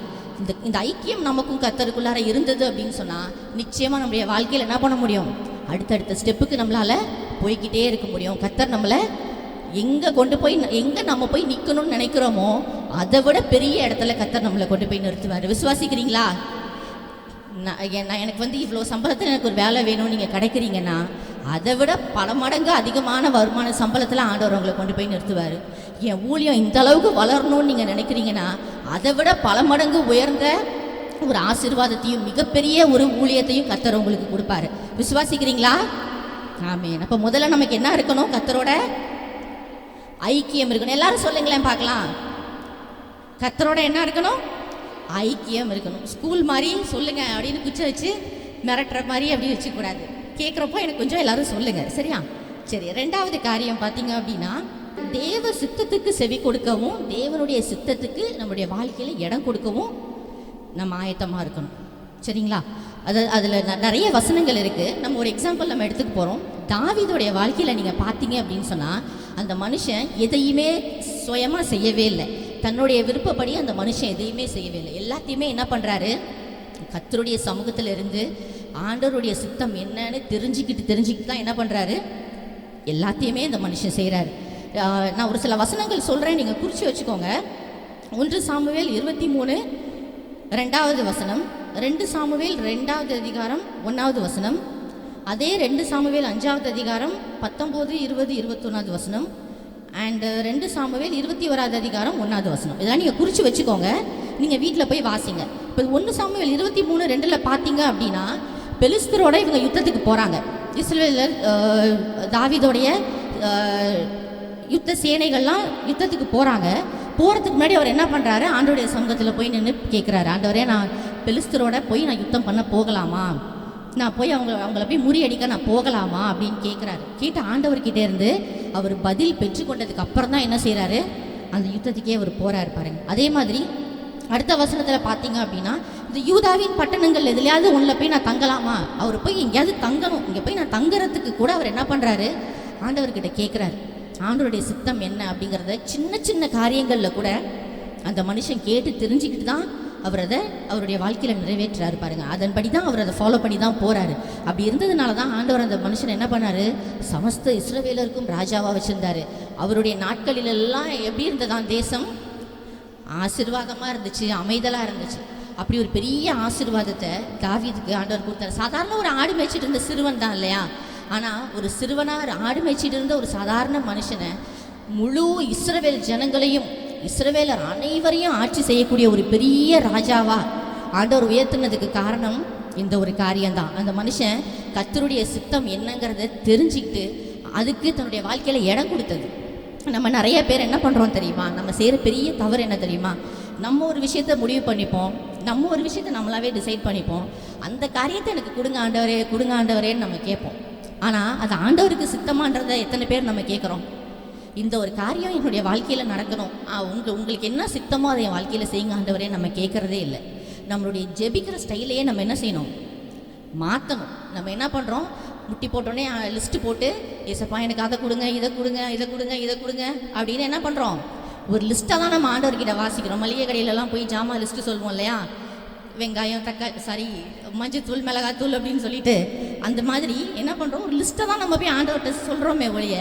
இந்த ஐக்கியம் நமக்கும் கர்த்தருக்குள்ளார இருந்தது அப்படின்னு சொன்னால் நிச்சயமாக நம்முடைய வாழ்க்கையில் என்ன பண்ண முடியும்? அடுத்தடுத்த ஸ்டெப்புக்கு நம்மளால் போய்கிட்டே இருக்க முடியும். கர்த்தர் நம்மளை எங்கே நம்ம போய் நிற்கணும்னு நினைக்கிறோமோ அதை விட பெரிய இடத்துல கர்த்தர் நம்மளை கொண்டு போய் நிறுத்துவார். விசுவாசிக்கிறீங்களா? எனக்கு இவ்வளோ சம்பளத்தில் எனக்கு ஒரு வேலை வேணும் நீங்கள் கிடைக்கிறீங்கன்னா அதை விட பல மடங்கு அதிகமான வருமான சம்பளத்தில் ஆண்டவர் உங்களை கொண்டு போய் நிறுத்துவார். என் ஊழியம் இந்த அளவுக்கு வளரணும்னு நீங்கள் நினைக்கிறீங்கன்னா அதை விட பல மடங்கு உயர்ந்த ஒரு ஆசீர்வாதத்தையும் மிகப்பெரிய ஒரு ஊழியத்தையும் கர்த்தர் உங்களுக்கு கொடுப்பாரு. விசுவாசிக்கிறீங்களா? ஆமென். அப்போ முதல்ல நமக்கு என்ன இருக்கணும்? கர்த்தரோட ஐக்கியம் இருக்கணும். எல்லாரும் சொல்லுங்களேன் பார்க்கலாம். கர்த்தரோட என்ன இருக்கணும்? ஐக்கியம் இருக்கணும். ஸ்கூல் மாதிரி சொல்லுங்க அப்படின்னு குச்ச வச்சு மிரட்டுற மாதிரி அப்படி வச்சுக்கூடாது. கேட்குறப்போ எனக்கு கொஞ்சம் எல்லாரும் சொல்லுங்க, சரியா? சரி, ரெண்டாவது காரியம் பார்த்தீங்க அப்படின்னா, தேவ சித்தத்துக்கு செவி கொடுக்கவும் தேவனுடைய சித்தத்துக்கு நம்முடைய வாழ்க்கையில் இடம் கொடுக்கவும் நம்ம ஆயத்தமாக இருக்கணும், சரிங்களா? அதில் நிறைய வசனங்கள் இருக்குது. நம்ம ஒரு எக்ஸாம்பிள் நம்ம எடுத்துக்க போகிறோம். தாவீதுடைய வாழ்க்கையில் நீங்கள் பார்த்தீங்க அப்படின்னு சொன்னால் அந்த மனுஷன் எதையுமே சுயமாக செய்யவே இல்லை. தன்னுடைய விருப்பப்படி அந்த மனுஷன் எதையுமே செய்யவே இல்லை. எல்லாத்தையுமே என்ன பண்ணுறாரு? கர்த்தருடைய சமூகத்தில் இருந்து ஆண்டவருடைய சித்தம் என்னன்னு தெரிஞ்சுக்கிட்டு தான் என்ன பண்ணுறாரு? எல்லாத்தையுமே இந்த மனுஷன் செய்கிறாரு. நான் ஒரு சில வசனங்கள் சொல்கிறேன், நீங்கள் குறித்து வச்சுக்கோங்க. 1 சாமுவேல் 23 2வது வசனம், 2 சாமுவேல் 2வது அதிகாரம் 1வது வசனம், அதே 2 சாமுவேல் 5வது அதிகாரம் 19, 20, 21வது வசனம், அண்ட் 2 சாமுவேல் 21வது அதிகாரம் 1வது வசனம். இதெல்லாம் நீங்கள் குறித்து வச்சுக்கோங்க, நீங்கள் வீட்டில் போய் வாசிங்க. இப்போ 1 சாமுவேல் 23:2 பார்த்தீங்க அப்படின்னா பெலிஸ்தரோட இவங்க யுத்தத்துக்கு போகிறாங்க. இஸ்ரவேலர் தாவீதோடைய யுத்த சேனைகள்லாம் யுத்தத்துக்கு போகிறாங்க. போகிறதுக்கு முன்னாடி அவர் என்ன பண்ணுறாரு? ஆண்டவருடைய சமூகத்தில் போய் நின்று கேட்குறாரு, ஆண்டவரே நான் பெலிஸ்தரோட போய் நான் யுத்தம் பண்ண போகலாமா? நான் போய் அவங்கள போய் முறியடிக்க நான் போகலாமா அப்படின்னு கேட்குறாரு. கேட்டு ஆண்டவர்கிட்ட இருந்து அவர் பதில் பெற்றுக்கொண்டதுக்கு அப்புறம் தான் என்ன செய்கிறாரு? அந்த யுத்தத்துக்கே அவர் போகிறாரு. பாருங்க. அதே மாதிரி அடுத்த வசனத்தில் பார்த்தீங்க அப்படின்னா, இந்த யூதாவின் பட்டணங்கள் எதுலையாவது ஒன்றில் போய் நான் தங்கலாமா? அவர் போய் எங்கேயாவது தங்கணும், இங்கே போய் நான் தங்குறதுக்கு கூட அவர் என்ன பண்ணுறாரு? ஆண்டவர்கிட்ட கேட்குறாரு. ஆண்டவருடைய சித்தம் என்ன அப்படிங்கிறத சின்ன சின்ன காரியங்களில் கூட அந்த மனுஷன் கேட்டு தெரிஞ்சுக்கிட்டு தான் அவர் அதை அவருடைய வாழ்க்கையில் நிறைவேற்றுறாரு. பாருங்கள், அதன்படி தான் அவர் அதை ஃபாலோ பண்ணி தான் போகிறாரு. அப்படி இருந்ததுனால தான் ஆண்டவர் அந்த மனுஷன் என்ன பண்ணார்? சமஸ்த இஸ்ரவேலருக்கும் ராஜாவாக வச்சுருந்தார். அவருடைய நாட்களிலெல்லாம் எப்படி இருந்ததான் தேசம்? ஆசீர்வாதமாக இருந்துச்சு, அமைதலாக இருந்துச்சு. அப்படி ஒரு பெரிய ஆசீர்வாதத்தை தாவீதுக்கு ஆண்டவர் கொடுத்தாரு. சாதாரண ஒரு ஆடு மேய்ச்சிட்டு இருந்த சிறுவன் தான் இல்லையா, ஆனால் ஒரு சிறுவனாக ஆடு மேய்ச்சிட்டு இருந்த ஒரு சாதாரண மனுஷனை முழு இஸ்ரவேல் ஜனங்களையும் இஸ்ரவேலர் அனைவரையும் ஆட்சி செய்யக்கூடிய ஒரு பெரிய ராஜாவா ஆண்டவர் உயர்த்தினதுக்கு காரணம் இந்த ஒரு காரியம்தான். அந்த மனுஷன் கர்த்தருடைய சித்தம் என்னங்கிறத தெரிஞ்சுக்கிட்டு அதுக்கு தன்னுடைய வாழ்க்கையில் இடம் கொடுத்தது. நம்ம நிறைய பேர் என்ன பண்ணுறோம் தெரியுமா, நம்ம செய்கிற பெரிய தவறு என்ன தெரியுமா, நம்ம ஒரு விஷயத்தை முடிவு பண்ணிப்போம், நம்ம ஒரு விஷயத்தை நம்மளாவே டிசைட் பண்ணிப்போம், அந்த காரியத்தை எனக்கு கொடுங்க ஆண்டவரே கொடுங்க ஆண்டவரேன்னு நம்ம கேட்போம். ஆனால் அது ஆண்டவருக்கு சித்தமான்றதை எத்தனை பேர் நம்ம கேட்குறோம்? இந்த ஒரு காரியம் என்னுடைய வாழ்க்கையில் நடக்கணும், உங்களுக்கு என்ன சித்தமோ அதை என் வாழ்க்கையில் செய்யுங்க ஆண்டவரே நம்ம கேட்குறதே இல்லை. நம்மளுடைய ஜெபிக்கிற ஸ்டைலையே நம்ம என்ன செய்யணும், மாற்றணும். நம்ம என்ன பண்ணுறோம், முட்டி போட்டோடனே லிஸ்ட்டு போட்டு ஏசப்பா எனக்கு அதை கொடுங்க இதை கொடுங்க இதை கொடுங்க இதை கொடுங்க அப்படின்னு என்ன பண்ணுறோம், ஒரு லிஸ்ட்டாக தான் நம்ம ஆண்டவர்கிட்ட வாசிக்கிறோம். மளிகை கடையிலலாம் போய் ஜாமான் லிஸ்ட்டு சொல்லுவோம் இல்லையா, வெங்காயம் தக்காளி மஞ்சத்தூள் மிளகாத்தூள் அப்படின்னு சொல்லிட்டு அந்த மாதிரி என்ன பண்ணுறோம், ஒரு லிஸ்ட்டை தான் நம்ம போய் ஆண்டவர்கிட்ட சொல்கிறோமே ஒழிய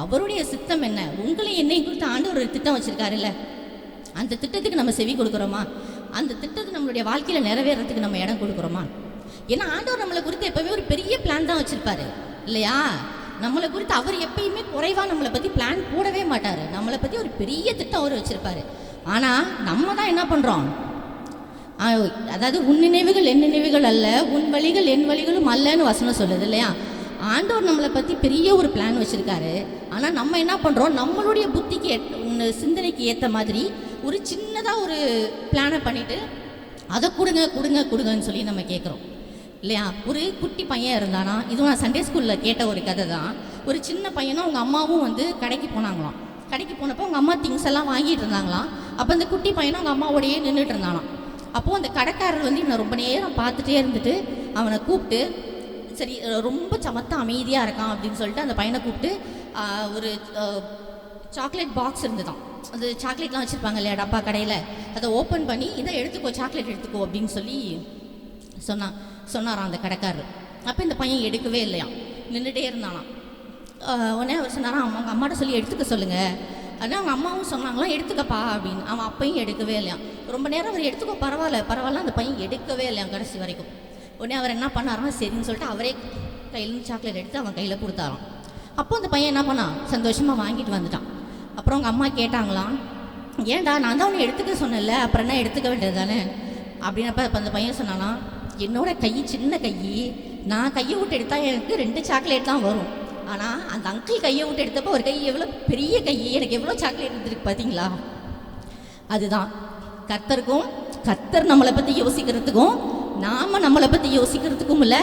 அவருடைய சித்தம் என்ன, உங்களையும் என்னையும் கொடுத்து ஆண்டவர் ஒரு திட்டம் வச்சுருக்காருல்ல, அந்த திட்டத்துக்கு நம்ம செவி கொடுக்குறோமா, அந்த திட்டத்துக்கு நம்மளுடைய வாழ்க்கையில் நிறைவேறதுக்கு நம்ம இடம் கொடுக்குறோமா? ஏன்னா ஆண்டவர் நம்மளை குறித்து எப்போவுமே ஒரு பெரிய பிளான் தான் வச்சுருப்பாரு இல்லையா. நம்மளை குறித்து அவர் எப்பயுமே குறைவாக நம்மளை பற்றி பிளான் போடவே மாட்டார். நம்மளை பற்றி ஒரு பெரிய திட்டம் அவர் வச்சுருப்பாரு. ஆனால் நம்ம தான் என்ன பண்ணுறோம், அதாவது உன் நினைவுகள் என் நினைவுகள் அல்ல, உன் வழிகள் என் வழிகளும் அல்லன்னு வசனம் சொல்லுது இல்லையா. ஆண்டவர் நம்மளை பற்றி பெரிய ஒரு பிளான் வச்சுருக்காரு. ஆனால் நம்ம என்ன பண்ணுறோம், நம்மளுடைய புத்திக்கு சிந்தனைக்கு ஏற்ற மாதிரி ஒரு சின்னதாக ஒரு பிளானை பண்ணிவிட்டு அதை கொடுங்க கொடுங்க கொடுங்கன்னு சொல்லி நம்ம கேட்குறோம் இல்லையா. ஒரு குட்டி பையன் இருந்தானா, இதுவும் நான் சண்டே ஸ்கூலில் கேட்ட ஒரு கதை தான். ஒரு சின்ன பையனும் அவங்க அம்மாவும் வந்து கடைக்கு போனாங்களாம். கடைக்கு போனப்போ அவங்க அம்மா திங்ஸ் எல்லாம் வாங்கிட்டு இருந்தாங்களாம். அப்போ அந்த குட்டி பையனும் அவங்க அம்மாவோடையே நின்றுட்டு இருந்தானாம். அப்போது அந்த கடைக்காரர் வந்து இவனை ரொம்ப நேரம் பார்த்துட்டே இருந்துட்டு அவனை கூப்பிட்டு, சரி ரொம்ப சமத்தா அமைதியாக இருக்கான் அப்படின்னு சொல்லிட்டு அந்த பையனை கூப்பிட்டு ஒரு சாக்லேட் பாக்ஸ் இருந்துதான், அது சாக்லேட்லாம் வச்சுருப்பாங்க இல்லையா டப்பா கடையில், அதை ஓப்பன் பண்ணி இதை எடுத்துக்கோ சாக்லேட் எடுத்துக்கோ அப்படின்னு சொல்லி சொன்னாராம் அந்த கடைக்காரர். அப்போ இந்த பையன் எடுக்கவே இல்லையாம், நின்றுட்டே இருந்தானாம். உடனே அவர் சொன்னாராம், அவங்க அம்மாட்ட சொல்லி எடுத்துக்க சொல்லுங்கள். ஆனால் அவங்க அம்மாவும் சொன்னாங்களாம் எடுத்துக்கப்பா அப்படின்னு. அவன் அப்பையும் எடுக்கவே இல்லையாம். ரொம்ப நேரம் அவர் எடுத்துக்கோ பரவாயில்ல அந்த பையன் எடுக்கவே இல்லையாம் கடைசி வரைக்கும். உடனே அவர் என்ன பண்ணாராம், சரின்னு சொல்லிட்டு அவரே கையிலேருந்து சாக்லேட் எடுத்து அவன் கையில் கொடுத்தாராம். அப்போ அந்த பையன் என்ன பண்ணான், சந்தோஷமாக வாங்கிட்டு வந்துட்டான். அப்புறம் அவங்க அம்மா கேட்டாங்களாம், ஏன்டா நான் தான் அவனை எடுத்துக்க சொன்னேன்ல, அப்புறம் என்ன எடுத்துக்க வேண்டியது தானே அப்படின்னப்ப அந்த பையன் சொன்னானா, என்னோட கை சின்ன கை, நான் கையை விட்டு எடுத்தால் எனக்கு 2 சாக்லேட் தான் வரும். ஆனால் அந்த அங்கிள் கையை விட்டு எடுத்தப்போ ஒரு கை எவ்வளோ பெரிய கை, எனக்கு எவ்வளோ சாக்லேட் எடுத்துருக்கு பார்த்தீங்களா. அதுதான் கர்த்தருக்கும் கர்த்தர் நம்மளை பற்றி யோசிக்கிறதுக்கும் நாம் நம்மளை பற்றி யோசிக்கிறதுக்கும் உள்ள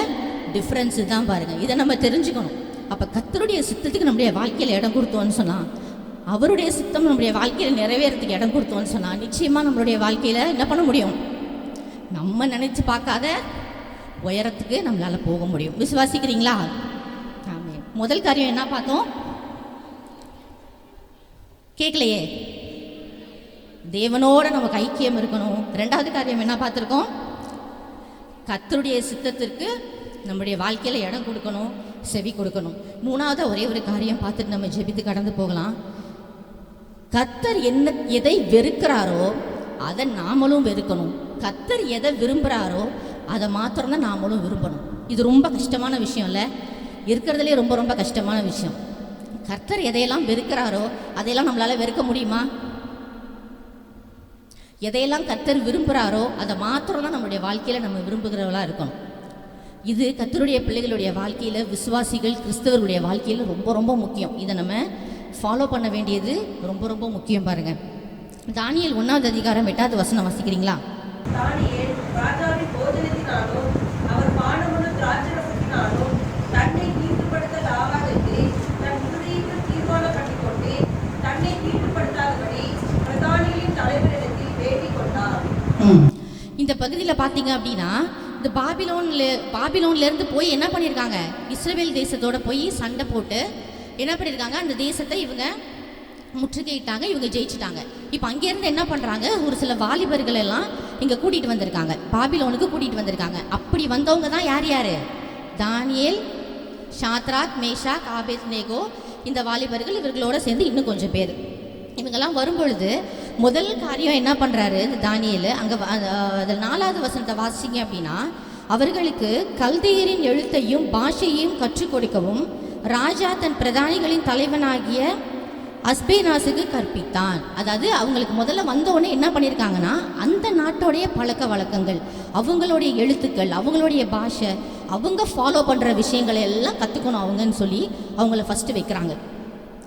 டிஃப்ரென்ஸு தான் பாருங்கள். இதை நம்ம தெரிஞ்சுக்கணும். அப்போ கர்த்தருடைய சித்தத்துக்கு நம்முடைய வாழ்க்கையில் இடம் கொடுத்தோன்னு சொன்னால், அவருடைய சித்தம் நம்முடைய வாழ்க்கையில் நிறைவேறதுக்கு இடம் கொடுத்தோன்னு சொன்னால், நிச்சயமாக நம்மளுடைய வாழ்க்கையில் என்ன பண்ண முடியும், நம்ம நினச்சி பார்க்காத உயரத்துக்கு நம்மளால் போக முடியும். விசுவாசிக்கிறீங்களா? ஆமென். முதல் காரியம் என்ன பார்த்தோம், கேட்கலையே, தேவனோட நமக்கு ஐக்கியம் இருக்கணும். 2வது காரியம் என்ன பார்த்துருக்கோம், கர்த்தருடைய சித்தத்திற்கு நம்முடைய வாழ்க்கையில் இடம் கொடுக்கணும், செவி கொடுக்கணும். 3வது ஒரே ஒரு காரியம் பார்த்துட்டு நம்ம ஜெபித்து கடந்து போகலாம். கர்த்தர் எதை வெறுக்கிறாரோ அதை நாமளும் வெறுக்கணும். கர்த்தர் எதை விரும்புகிறாரோ அதை மாத்திரம்தான் நாமளும் விரும்பணும். இது ரொம்ப கஷ்டமான விஷயம் இல்லை, இருக்கிறதுலே ரொம்ப ரொம்ப கஷ்டமான விஷயம். கர்த்தர் எதையெல்லாம் வெறுக்கிறாரோ அதையெல்லாம் நம்மளால் வெறுக்க முடியுமா? எதையெல்லாம் கர்த்தர் விரும்புகிறாரோ அதை மாத்திரம் தான் நம்மளுடைய வாழ்க்கையில் நம்ம விரும்புகிறவர்களாக இருக்கணும். இது கர்த்தருடைய பிள்ளைகளுடைய வாழ்க்கையில், விசுவாசிகள் கிறிஸ்தவர்களுடைய வாழ்க்கையில் ரொம்ப ரொம்ப முக்கியம். இதை நம்ம ஃபாலோ பண்ண வேண்டியது ரொம்ப ரொம்ப முக்கியம். பாருங்கள், தானியேல் 1வது அதிகாரம் 8வது வசனம் வாசிக்கிறீங்களா? தானியேல் ராஜாவின் போஜனத்தினாலும் அவர் பானமுள்ள திராட்சரசத்தினாலும் தன்னை தீட்டுப்படுத்தல் ஆகாதென்று தன் இருதயத்தில் தீர்மானம் பண்ணிக்கொண்டு தன்னை தீட்டுப்படுத்தாதபடி பிரதானிகளின் தலைவரிடத்தில் வேண்டிக் கொண்டார். இந்த பகுதியில் பார்த்தீங்க அப்படின்னா, இந்த பாபிலோன்லேருந்து போய் என்ன பண்ணியிருக்காங்க, இஸ்ரவேல் தேசத்தோட போய் சண்டை போட்டு என்ன பண்ணியிருக்காங்க, அந்த தேசத்தை இவங்க முற்றுகையிட்டாங்க, இவங்க ஜெயிச்சிட்டாங்க. இப்போ அங்கேருந்து என்ன பண்ணுறாங்க, ஒரு சில வாலிபர்கள் எல்லாம் இங்கே கூட்டிகிட்டு வந்திருக்காங்க, பாபிலோனுக்கு கூட்டிகிட்டு வந்திருக்காங்க. அப்படி வந்தவங்க தான் யார் யார், தானியேல், ஷாத்ராக், மேஷாக், ஆபேத்நேகோ, இந்த வாலிபர்கள், இவர்களோட சேர்ந்து இன்னும் கொஞ்சம் பேர். இவங்கெல்லாம் வரும்பொழுது முதல் காரியம் என்ன பண்ணுறாரு இந்த தானியேல், அங்கே அதில் 4வது வசனத்தை வாசிங்க அப்படின்னா, அவர்களுக்கு கல்தேயரின் எழுத்தையும் பாஷையையும் கற்றுக் கொடுக்கவும் ராஜா தன் பிரதானிகளின் தலைவனாகிய அஸ்பேனாசுக்கு கற்பித்தான். அதாவது அவங்களுக்கு முதல்ல வந்தவுடனே என்ன பண்ணியிருக்காங்கன்னா, அந்த நாட்டோடைய பழக்க வழக்கங்கள், அவங்களுடைய எழுத்துக்கள், அவங்களுடைய பாஷை, அவங்க ஃபாலோ பண்ணுற விஷயங்களை எல்லாம் கற்றுக்கணும் அவங்கன்னு சொல்லி அவங்கள ஃபஸ்ட்டு வைக்கிறாங்க.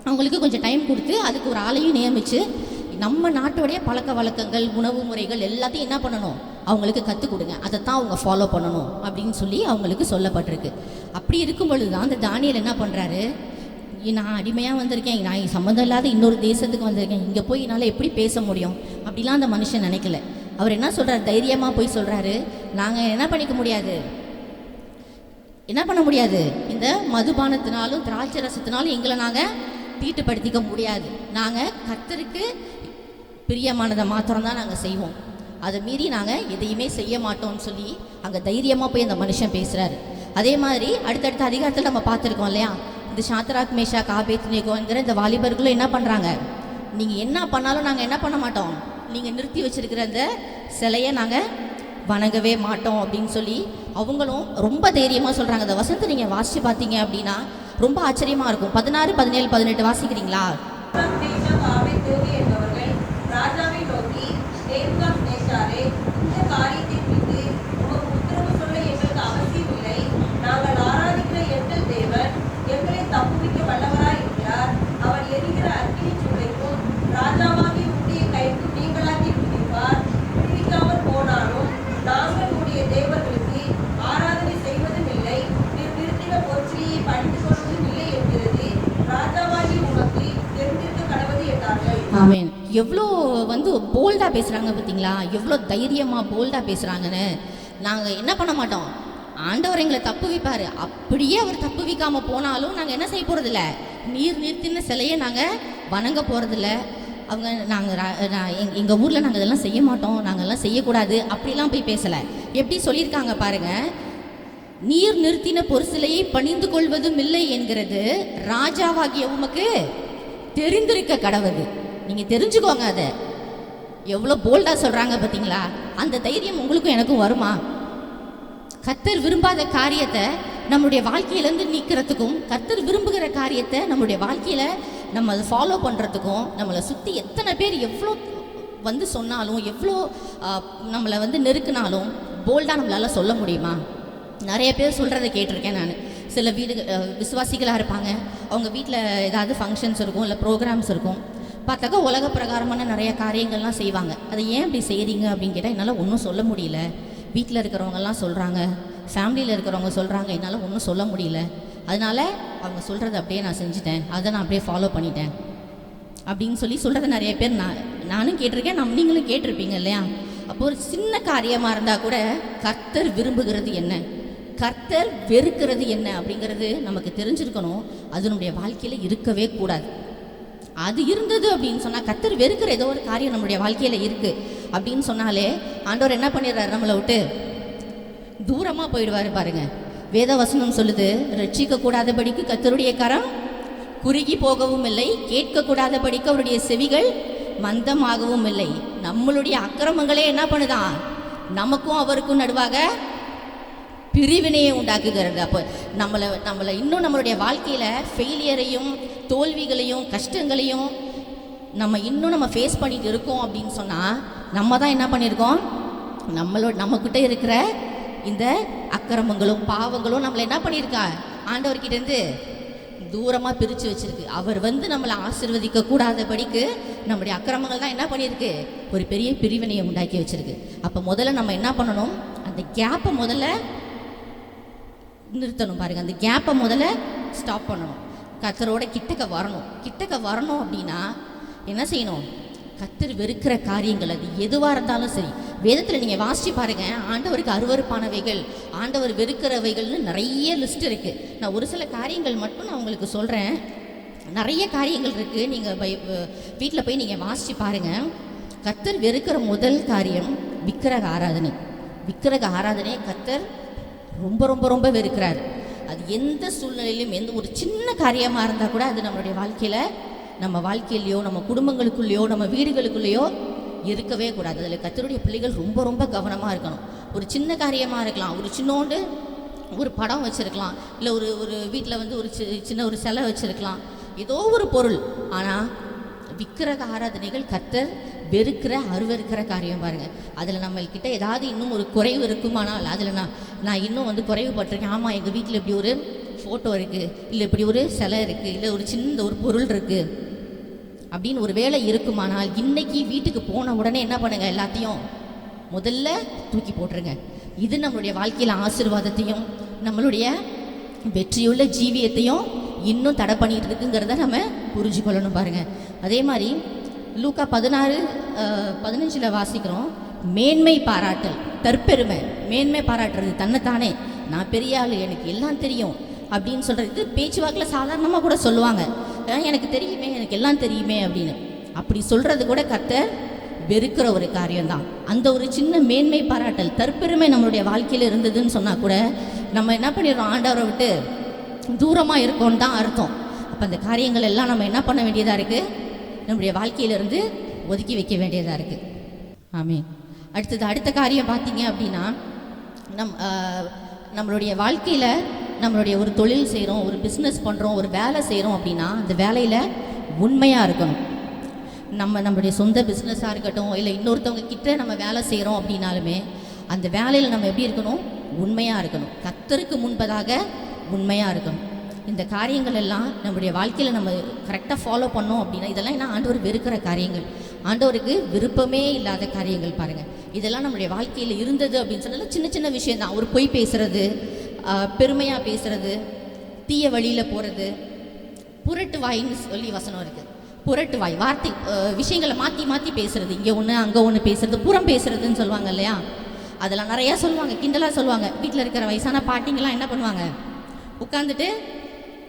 அவங்களுக்கு கொஞ்சம் டைம் கொடுத்து அதுக்கு ஒரு ஆளையும் நியமித்து நம்ம நாட்டோடைய பழக்க வழக்கங்கள், உணவு முறைகள் எல்லாத்தையும் என்ன பண்ணணும், அவங்களுக்கு கற்றுக் கொடுங்க, அதைத்தான் அவங்க ஃபாலோ பண்ணணும் அப்படின்னு சொல்லி அவங்களுக்கு சொல்லப்பட்டிருக்கு. அப்படி இருக்கும் பொழுது தான் அந்த தானியேல் என்ன பண்ணுறாரு, நான் அடிமையாக வந்திருக்கேன், நான் சம்மந்தம் இல்லாத இன்னொரு தேசத்துக்கு வந்திருக்கேன், இங்கே போய் என்னால் எப்படி பேச முடியும் அப்படிலாம் அந்த மனுஷன் நினைக்கல. அவர் என்ன சொல்கிறார், தைரியமாக போய் சொல்கிறாரு, நாங்கள் என்ன பண்ணிக்க முடியாது, என்ன பண்ண முடியாது, இந்த மதுபானத்தினாலும் திராட்சை ரசத்தினாலும் எங்களை நாங்கள் தீட்டுப்படுத்திக்க முடியாது, நாங்கள் கர்த்தருக்கு பிரியமானதை மாத்திரம் தான் நாங்கள் செய்வோம், அதை மீறி நாங்கள் எதையுமே செய்ய மாட்டோம்னு சொல்லி அங்கே தைரியமாக போய் அந்த மனுஷன் பேசுகிறாரு. அதே மாதிரி அடுத்தடுத்த அதிகாரத்தில் நம்ம பார்த்துருக்கோம் இல்லையா, இந்த சாத்ராக் மேஷாக் ஆபேத்நேகோங்கிற இந்த வாலிபர்களும் என்ன பண்ணுறாங்க, நீங்கள் என்ன பண்ணாலும் நாங்கள் என்ன பண்ண மாட்டோம், நீங்கள் நிறுத்தி வச்சிருக்கிற அந்த சிலையை நாங்கள் வணங்கவே மாட்டோம் அப்படின்னு சொல்லி அவங்களும் ரொம்ப தைரியமாக சொல்கிறாங்க. அந்த வசனத்தை நீங்கள் வாசித்து பார்த்தீங்க அப்படின்னா ரொம்ப ஆச்சரியமாக இருக்கும். 16, 17, 18 வாசிக்கிறீங்களா? என்பவர்கள் ராஜாவை நோக்கி, நேபுகாத்நேச்சாரே, இந்த காரியத்தை குறித்து உமக்கு உத்தரவு சொல்ல எங்களுக்கு அவசியம் இல்லை, நாங்கள் ஆராதிக்கிற எங்கள் தேவன் எங்களை தப்புவிக்க வல்லவராய் இருக்கிறார், அவர் எரிகிற அக்கினி சூளைக்கும் ராஜாவாகி உடைய கைக்கும் நீங்களாக்கி விடுவிப்பார், விடுவிக்காமல் போனாலும் நாங்கள் உடைய தேவர்களுக்கு ஆராதனை செய்வதும் இல்லை, நிறுத்தின பொற்சியை பணிந்து கொள்வதும் இல்லை என்கிறது, ராஜாவாகி உமக்கு தெரிந்திருக்க கடவுது என்றார்கள். ஆமென். எவ்வளோ போல்டாக பேசுகிறாங்க பார்த்தீங்களா, எவ்வளோ தைரியமாக போல்டாக பேசுகிறாங்கன்னு. நாங்கள் என்ன பண்ண மாட்டோம், ஆண்டவர் எங்களை தப்பு வைப்பார், அப்படியே அவர் தப்பு வைக்காமல் போனாலும் நாங்கள் என்ன செய்ய போகிறதில்ல, நிறுத்தின சிலையை நாங்கள் வணங்க போகிறதில்ல, அவங்க எங்கள் ஊரில் நாங்கள் இதெல்லாம் செய்ய மாட்டோம், நாங்கள்லாம் செய்யக்கூடாது அப்படிலாம் போய் பேசலை. எப்படி சொல்லியிருக்காங்க பாருங்கள், நீர் நிறுத்தின பொற்சிலையை பணிந்து கொள்வதும் இல்லை என்கிறது ராஜாவாகிய உமக்கு தெரிந்திருக்க கடவுது. நீங்கள் தெரிஞ்சுக்கோங்க, அதை எவ்வளோ போல்டாக சொல்கிறாங்க பார்த்தீங்களா. அந்த தைரியம் உங்களுக்கும் எனக்கும் வருமா? கர்த்தர் விரும்பாத காரியத்தை நம்மளுடைய வாழ்க்கையிலேருந்து நீக்கிறதுக்கும், கர்த்தர் விரும்புகிற காரியத்தை நம்மளுடைய வாழ்க்கையில் நம்ம அதை ஃபாலோ பண்ணுறதுக்கும், நம்மளை சுற்றி எத்தனை பேர் எவ்வளோ சொன்னாலும், எவ்வளோ நம்மளை நெருக்கினாலும் போல்டாக நம்மளால் சொல்ல முடியுமா? நிறைய பேர் சொல்கிறத கேட்டிருக்கேன் நான். சில விசுவாசிகளாக இருப்பாங்க, அவங்க வீட்டில் ஏதாவது ஃபங்க்ஷன்ஸ் இருக்கும், இல்லை ப்ரோக்ராம்ஸ் இருக்கும், பார்த்தாக்கா உலக பிரகாரமான நிறைய காரியங்கள்லாம் செய்வாங்க. அதை ஏன் இப்படி செய்கிறீங்க அப்படின்னு கேட்டால் என்னால் ஒன்றும் சொல்ல முடியல, வீட்டில் இருக்கிறவங்கெல்லாம் சொல்கிறாங்க, ஃபேமிலியில் இருக்கிறவங்க சொல்கிறாங்க, என்னால் ஒன்றும் சொல்ல முடியல, அதனால் அவங்க சொல்கிறத அப்படியே நான் செஞ்சுட்டேன், அதை நான் அப்படியே ஃபாலோ பண்ணிட்டேன் அப்படின்னு சொல்லி சொல்கிறத நிறைய பேர் நானும் கேட்டிருக்கேன், நீங்களும் கேட்டிருப்பீங்க இல்லையா. அப்போ ஒரு சின்ன காரியமாக இருந்தால் கூட கர்த்தர் விரும்புகிறது என்ன, கர்த்தர் வெறுக்கிறது என்ன அப்படிங்கிறது நமக்கு தெரிஞ்சிருக்கணும். அது நம்முடைய வாழ்க்கையில் இருக்கவே கூடாது. அது இருந்தது அப்படின்னு சொன்னால், கர்த்தர் வெறுக்கிற ஏதோ ஒரு காரியம் நம்முடைய வாழ்க்கையில் இருக்குது அப்படின்னு சொன்னாலே ஆண்டவர் என்ன பண்ணிடுறாரு, நம்மளை விட்டு தூரமாக போயிடுவார். பாருங்கள், வேத வசனம் சொல்லுது, ரட்சிக்கக்கூடாதபடிக்கு கர்த்தருடைய கரம் குறுகி போகவும் இல்லை, கேட்கக்கூடாதபடிக்கு அவருடைய செவிகள் மந்தமாகவும் இல்லை. நம்மளுடைய அக்கிரமங்களே என்ன பண்ணுதான், நமக்கும் அவருக்கும் நடுவாக பிரிவினையை உண்டாக்குகிறது. அப்போ நம்மளை இன்னும் நம்மளுடைய வாழ்க்கையில் ஃபெயிலியரையும் தோல்விகளையும் கஷ்டங்களையும் நம்ம ஃபேஸ் பண்ணிட்டு இருக்கோம் அப்படின்னு சொன்னால், நம்ம தான் என்ன பண்ணியிருக்கோம், நம்மக்கிட்ட இருக்கிற இந்த அக்கிரமங்களும் பாவங்களும் நம்மளை என்ன பண்ணியிருக்கா, ஆண்டவர்கிட்டேருந்து தூரமாக பிரித்து வச்சுருக்கு. அவர் நம்மளை ஆசீர்வதிக்க கூடாதபடிக்கு நம்முடைய அக்கிரமங்கள் தான் என்ன பண்ணியிருக்கு, ஒரு பெரிய பிரிவினையை உண்டாக்கி வச்சுருக்கு. அப்போ முதல்ல நம்ம என்ன பண்ணணும், அந்த கேப்பை முதல்ல நிறுத்தணும். பாருங்கள், அந்த கேப்பை முதல்ல ஸ்டாப் பண்ணணும். கர்த்தரோட கிட்டக்க வரணும் அப்படின்னா என்ன செய்யணும், கர்த்தர் வெறுக்கிற காரியங்கள் அது எதுவாக இருந்தாலும் சரி, வேதத்தில் நீங்கள் வாசித்து பாருங்கள், ஆண்டவருக்கு அருவருப்பானவைகள், ஆண்டவர் வெறுக்கிறவைகள்னு நிறைய லிஸ்ட் இருக்குது. நான் ஒரு சில காரியங்கள் மட்டும் நான் உங்களுக்கு சொல்கிறேன், நிறைய காரியங்கள் இருக்குது. நீங்கள் வீட்டில் போய் நீங்கள் வாசித்து பாருங்கள். கர்த்தர் வெறுக்கிற முதல் காரியம் விக்கிரக ஆராதனை. விக்கிரக ஆராதனையை கர்த்தர் ரொம்ப ரொம்ப ரொம்ப வெறுக்கிறார். அது எந்த சூழ்நிலையிலும், எந்த ஒரு சின்ன காரியமாக இருந்தால் கூட அது நம்மளுடைய வாழ்க்கையில் நம்ம வாழ்க்கையிலையோ நம்ம குடும்பங்களுக்குள்ளேயோ நம்ம வீடுகளுக்குள்ளேயோ இருக்கவே கூடாது. அதில் கர்த்தருடைய பிள்ளைகள் ரொம்ப ரொம்ப கவனமாக இருக்கணும். ஒரு சின்ன காரியமாக இருக்கலாம், ஒரு சின்னோண்டு ஒரு படம் வச்சுருக்கலாம், இல்லை ஒரு வீட்டில் வந்து ஒரு சின்ன ஒரு சிலை வச்சுருக்கலாம், ஏதோ ஒரு பொருள். ஆனால் விக்கிரக ஆராதனைகள் கர்த்தர் வெறுக்கிற அருவருக்கிற காரியம் பாருங்கள். அதில் நம்மள்கிட்ட ஏதாவது இன்னும் ஒரு குறைவு இருக்குமானால், அதில் நான் இன்னும் வந்து குறைவுபட்டிருக்கேன். ஆமாம், எங்கள் வீட்டில் இப்படி ஒரு ஃபோட்டோ இருக்குது, இல்லை இப்படி ஒரு சிலை இருக்குது, இல்லை ஒரு சின்ன ஒரு பொருள் இருக்குது அப்படின்னு ஒரு வேலை இருக்குமானால், இன்னைக்கு வீட்டுக்கு போன உடனே என்ன பண்ணுங்க, எல்லாத்தையும் முதல்ல தூக்கி போட்டுருங்க. இது நம்மளுடைய வாழ்க்கையில் ஆசீர்வாதத்தையும் நம்மளுடைய வெற்றியுள்ள ஜீவியத்தையும் இன்னும் தடை பண்ணிட்டு இருக்குங்கிறத நம்ம புரிஞ்சு கொள்ளணும் பாருங்கள். அதே மாதிரி லூக்கா 16:15 வாசிக்கிறோம், மேன்மை பாராட்டல், தற்பெருமை, மேன்மை பாராட்டுறது, தன்னைத்தானே நான் பெரிய ஆள், எனக்கு எல்லாம் தெரியும் அப்படின்னு சொல்கிறது. பேச்சுவாக்கில் சாதாரணமாக கூட சொல்லுவாங்க, எனக்கு தெரியுமே, எனக்கு எல்லாம் தெரியுமே அப்படின்னு. அப்படி சொல்கிறது கூட கர்த்தர் வெறுக்கிற ஒரு காரியம்தான். அந்த ஒரு சின்ன மேன்மை பாராட்டல், தற்பெருமை நம்மளுடைய வாழ்க்கையில் இருந்ததுன்னு சொன்னால் கூட நம்ம என்ன பண்ணிடுறோம், ஆண்டவரை விட்டு தூரமாக இருக்கோன்னு தான் அர்த்தம். அப்போ அந்த காரியங்கள் எல்லாம் நம்ம என்ன பண்ண வேண்டியதாக இருக்குது, நம்முடைய வாழ்க்கையிலிருந்து ஒதுக்கி வைக்க வேண்டியதாக இருக்குது. ஆமீன். அடுத்த காரியம் பார்த்தீங்க அப்படின்னா, நம்மளுடைய வாழ்க்கையில் நம்மளுடைய ஒரு தொழில் செய்கிறோம், ஒரு பிஸ்னஸ் பண்ணுறோம், ஒரு வேலை செய்கிறோம் அப்படின்னா அந்த வேலையில் உண்மையாக இருக்கணும். நம்மளுடைய சொந்த பிஸ்னஸாக இருக்கட்டும், இல்லை இன்னொருத்தவங்க கிட்ட நம்ம வேலை செய்கிறோம் அப்படின்னாலுமே அந்த வேலையில் நம்ம எப்படி இருக்கணும், உண்மையாக இருக்கணும். கர்த்தருக்கு முன்பதாக உண்மையாக இருக்கணும். இந்த காரியங்கள் எல்லாம் நம்முடைய வாழ்க்கையில் நம்ம கரெக்டாக ஃபாலோ பண்ணோம் அப்படின்னா, இதெல்லாம் என்ன ஆண்டவர் வெறுக்கிற காரியங்கள், ஆண்டவருக்கு விருப்பமே இல்லாத காரியங்கள் பாருங்கள். இதெல்லாம் நம்மளுடைய வாழ்க்கையில் இருந்தது அப்படின்னு சொன்னாலும் சின்ன சின்ன விஷயந்தான். ஒரு பொய் பேசுகிறது, பெருமையாக பேசுகிறது, தீய வழியில் போகிறது, புரட்டு வாயின்னு சொல்லி வசனம் இருக்குது. புரட்டு வாய், வார்த்தை விஷயங்களை மாற்றி மாற்றி பேசுகிறது, இங்கே ஒன்று அங்கே ஒன்று பேசுகிறது, புறம் பேசுகிறதுன்னு சொல்லுவாங்க இல்லையா. அதெல்லாம் நிறையா சொல்லுவாங்க, கிண்டலாக சொல்லுவாங்க. வீட்டில் இருக்கிற வயசான பாட்டிங்கெல்லாம் என்ன பண்ணுவாங்க, உட்காந்துட்டு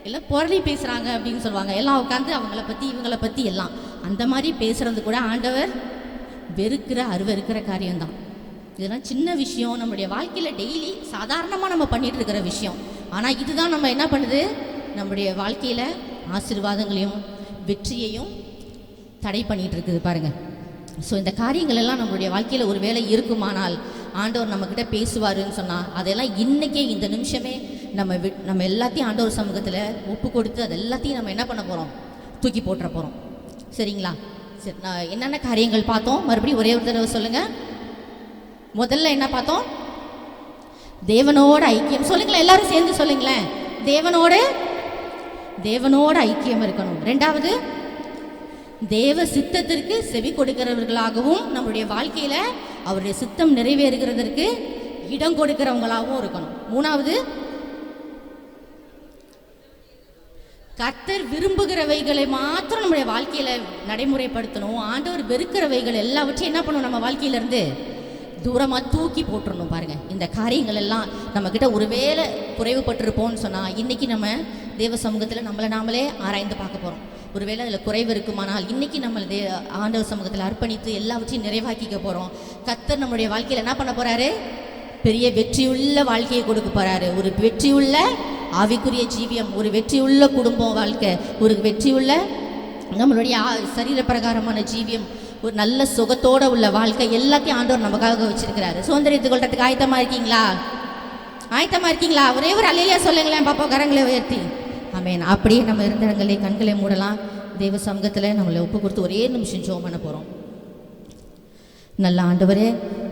எல்லாம் புரளி பேசுகிறாங்க அப்படின்னு சொல்லுவாங்க. எல்லாம் உட்காந்து அவங்கள பற்றி இவங்களை பற்றி எல்லாம் அந்த மாதிரி பேசுகிறது கூட ஆண்டவர் வெறுக்கிற அருவருக்கிற காரியம்தான். இதெல்லாம் சின்ன விஷயம், நம்மளுடைய வாழ்க்கையில் டெய்லி சாதாரணமாக நம்ம பண்ணிகிட்டு இருக்கிற விஷயம். ஆனால் இதுதான் நம்ம என்ன பண்ணுது, நம்முடைய வாழ்க்கையில் ஆசீர்வாதங்களையும் வெற்றியையும் தடை பண்ணிகிட்டு இருக்குது பாருங்கள். ஸோ இந்த காரியங்கள் எல்லாம் நம்மளுடைய வாழ்க்கையில் ஒரு வேலை இருக்குமானால் ஆண்டவர் நம்மக்கிட்ட பேசுவாருன்னு சொன்னால், அதெல்லாம் இன்றைக்கே இந்த நிமிஷமே நம்ம எல்லாத்தையும் ஆண்டவர் சமூகத்தில் ஒப்பு கொடுத்து அது எல்லாத்தையும் நம்ம என்ன பண்ண போகிறோம், தூக்கி போட்டுற போகிறோம். சரிங்களா? சரி, நான் என்னென்ன காரியங்கள் பார்த்தோம் மறுபடியும் ஒரே ஒரு தடவை சொல்லுங்கள். முதல்ல என்ன பார்த்தோம், தேவனோட ஐக்கியம். சொல்லுங்களேன், எல்லாரும் சேர்ந்து சொல்லுங்களேன், தேவனோட ஐக்கியம் இருக்கணும். ரெண்டாவது, தேவ சித்தத்திற்கு செவி கொடுக்கிறவர்களாகவும் நம்முடைய வாழ்க்கையில் அவருடைய சித்தம் நிறைவேறுகிறதற்கு இடம் கொடுக்கிறவங்களாகவும் இருக்கணும். மூணாவது, கர்த்தர் விரும்புகிறவைகளை மாத்திரம் நம்முடைய வாழ்க்கையில் நடைமுறைப்படுத்தணும். ஆண்டவர் வெறுக்கிறவைகள் எல்லாவற்றையும் என்ன பண்ணணும், நம்ம வாழ்க்கையிலேருந்து தூரமாக தூக்கி போட்டுடணும் பாருங்கள். இந்த காரியங்கள் எல்லாம் நம்மக்கிட்ட ஒருவேளை குறைவுபட்டிருப்போம்னு சொன்னால், இன்றைக்கி நம்ம தேவ சமூகத்தில் நம்மளை நாமளே ஆராய்ந்து பார்க்க போகிறோம். ஒருவேளை அதில் குறைவு இருக்குமானால் இன்றைக்கி நம்ம ஆண்டவர் சமூகத்தில் அர்ப்பணித்து எல்லாவற்றையும் நிறைவாக்கிக்க போகிறோம். கர்த்தர் நம்மளுடைய வாழ்க்கையில் என்ன பண்ண போகிறாரு, பெரிய வெற்றியுள்ள வாழ்க்கையை கொடுக்க போகிறாரு. ஒரு வெற்றியுள்ள ஆவிக்குரிய ஜீவியம், ஒரு வெற்றியுள்ள குடும்பம் வாழ்க்கை, ஒரு வெற்றியுள்ள நம்மளுடைய சரீர பிரகாரமான ஜீவியம், ஒரு நல்ல சுகத்தோடு உள்ள வாழ்க்கை, எல்லாத்தையும் ஆண்டவர் நமக்காக வச்சிருக்கிறாரு. சுதந்திரத்துக் கொள்றதுக்கு ஆயத்தமாக இருக்கீங்களா? ஒரே ஒரு அல்லேலூயா சொல்லுங்களேன் பாப்பா, கரங்களை உயர்த்தி. ஆமென். அப்படியே நம்ம இருந்த இடங்களே கண்களை மூடலாம். தேவ சமூகத்தில் நம்மளை ஒப்பு கொடுத்து ஒரே நிமிஷம் ஜெபம் பண்ண போகிறோம். நல்ல ஆண்டவரே,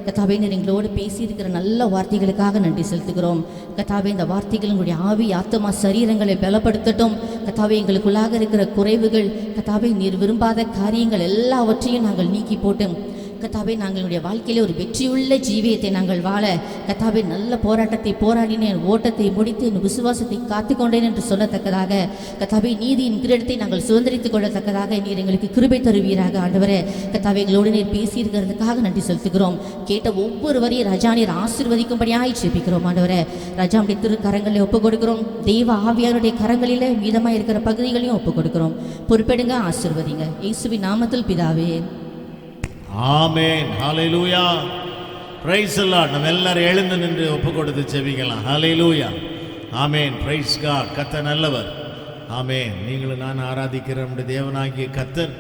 கர்த்தாவே, நீர் எங்களோடு பேசியிருக்கிற நல்ல வார்த்தைகளுக்காக நன்றி செலுத்துகிறோம். கர்த்தாவே, இந்த வார்த்தைகள் உங்களுடைய ஆவி ஆத்மா சரீரங்களை பலப்படுத்தட்டும். கர்த்தாவே, எங்களுக்குள்ளாக இருக்கிற குறைவுகள், கர்த்தாவே, நீர் விரும்பாத காரியங்கள் எல்லாவற்றையும் நாங்கள் நீக்கி போட்டோம். கர்த்தாவே, நாங்களுடைய வாழ்க்கையிலே ஒரு வெற்றியுள்ள ஜீவியத்தை நாங்கள் வாழ, கர்த்தாவே, நல்ல போராட்டத்தை போராடினேன், ஓட்டத்தை முடித்து என் விசுவாசத்தை காத்துக்கொண்டேன் என்று சொல்லத்தக்கதாக, கர்த்தாவே, நீதியின் கிரீடத்தை நாங்கள் சுதந்திரித்துக் கொள்ளத்தக்கதாக நீர் எங்களுக்கு கிருபை தருவீராக. ஆண்டவரே, கர்த்தாவே, எங்களோடு நீர் பேசியிருக்கிறதுக்காக நன்றி செலுத்துகிறோம். கேட்ட ஒவ்வொரு வரையும் ராஜா நீர் ஆசீர்வதிக்கும்படியாய் ஜெபிக்கிறோம். ஆண்டவரே, ராஜாவுடைய திருக்கரங்களில் ஒப்புக் கொடுக்கிறோம். தெய்வ ஆவியாருடைய கரங்களில் மீதமாக இருக்கிற பகுதிகளையும் ஒப்புக் கொடுக்கிறோம். பொறுப்பெடுங்க, ஆசீர்வதிங்க. இயேசுவின் நாமத்தில் பிதாவே, ஆமென். ஹல்லேலூயா. Praise the Lord. நம்ம எல்லாரும் எழுந்து நின்று ஒப்பு கொடுத்து ஜெபிக்கலாம். ஹல்லேலூயா. ஆமென். Praise God. கர்த்தர் நல்லவர். ஆமென். நீங்களும் நான் ஆராதிக்கிற நம்முடைய தேவனாகிய கர்த்தர்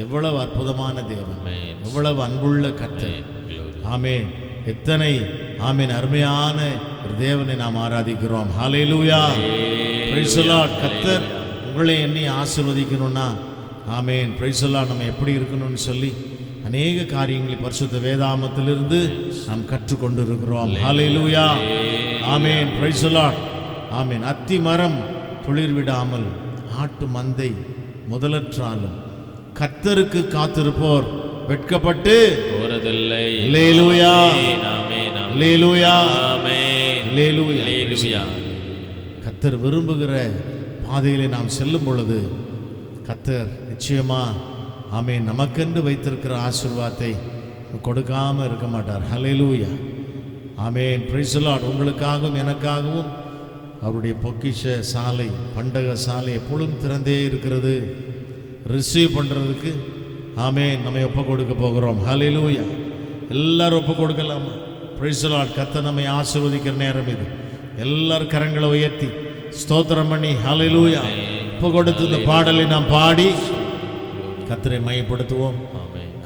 எவ்வளவு அற்புதமான தேவன், எவ்வளவு அன்புள்ள கர்த்தர். ஆமென். எத்தனை ஆமென் அருமையான ஒரு தேவனை நாம் ஆராதிக்கிறோம். ஹல்லேலூயா. Praise the Lord. கர்த்தர் உங்களை என்னை ஆசீர்வதிக்கணும்னா ஆமென் பிரைஸ் தி லார்ட் நம்ம எப்படி இருக்கணும்னு சொல்லி அநேக காரியங்களை பரிசுத்த வேதாகமத்திலிருந்து நாம் கற்றுக்கொண்டு இருக்கிறோம். ஹல்லேலூயா. ஆமென் பிரைஸ் தி லார்ட். ஆமென். அத்தி மரம் துளிர் விடாமல் ஆட்டு மந்தை முதலற்றாலும் கர்த்தருக்கு காத்திருப்போர் வெட்கப்பட்டு போறதில்லை. அல்லேலூயா. ஆமென். அல்லேலூயா. ஆமென். அல்லேலூயா. அல்லேலூயா. கர்த்தர் விரும்புகிற பாதையிலே நாம் செல்லும் பொழுது கர்த்தர் நிச்சயமா ஆமென் நமக்கென்று வைத்திருக்கிற ஆசீர்வாதத்தை கொடுக்காம இருக்க மாட்டார். ஹல்லேலூயா. ஆமென் பிரைஸ் தி லார்ட். உங்களுக்காகவும் எனக்காகவும் அவருடைய பொக்கிஷ சாலை பண்டக சாலை எப்பொழுதும் திறந்தே இருக்கிறது. ரிசீவ் பண்ணுறதுக்கு ஆமென் நம்ம ஒப்பு கொடுக்க போகிறோம். ஹல்லேலூயா. எல்லாரும் ஒப்பு கொடுக்கலாமா? Price the Lord. கர்த்தர் நம்மை ஆசீர்வதிக்கிற நேரம் இது. எல்லாரும் கரங்களை உயர்த்தி ஸ்தோத்திரம் பண்ணி ஹல்லேலூயா ஒப்பு கொடுத்து இந்த பாடலை நாம் பாடி கர்த்தரை மையப்படுத்துவோம்.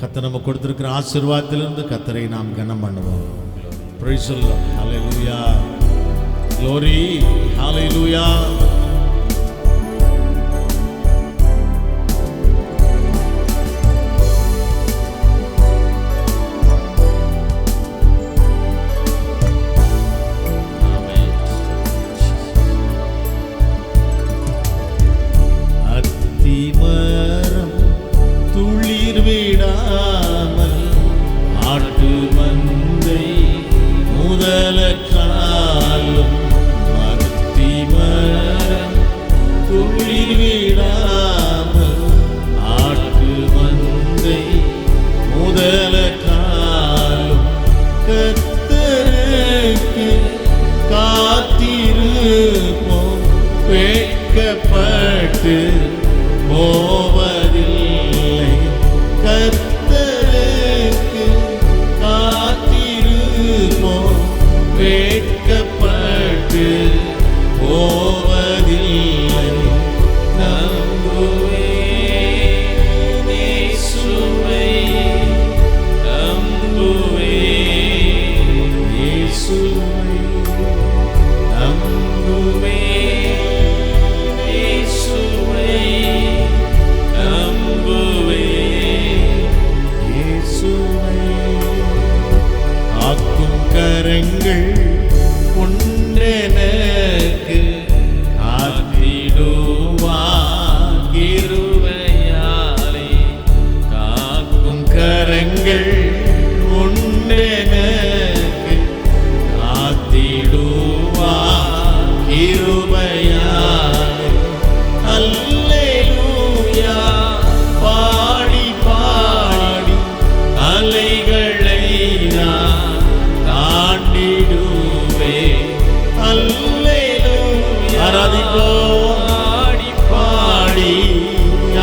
கர்த்தர் நம்ம கொடுத்திருக்கிற ஆசீர்வாதத்திலிருந்து கர்த்தரை நாம் கனம் பண்ணுவோம். Price the Lord. Hallelujah. Glory. Hallelujah. அத்திமரம் துளிர் விடாமல் ஆட்டு மந்தை முதலற்றாலும் அத்திமரம் துளிர் விடாமல் ஆட்டு மந்தை முதலற்றாலும் கர்த்தருக்கு காத்திருப்போம் வெட்கப்பட்டு போவதில்லை. கர்த்தருக்கு காத்திருப்போம் வெட்கப்பட்டு போவதில்லை. நம்புவேன் இயேசுவை, நம்புவேன் இயேசுவை நம்புவேன் இயேசுவை, நம்புவேன் இயேசுவை ஆக்கும் கரங்கள் உண்டெனக்கு காத்திடுவார் கிருபையாலே. காக்கும் கரங்கள் உண்டெனக்கு காத்திடுவார் கிருபையாலே. அல்லேலூயா பாடி பாடி அலைகளை நான் தாண்டிடுவேன். அல்லேலூயா ஆராதிப்போம். பாடி பாடி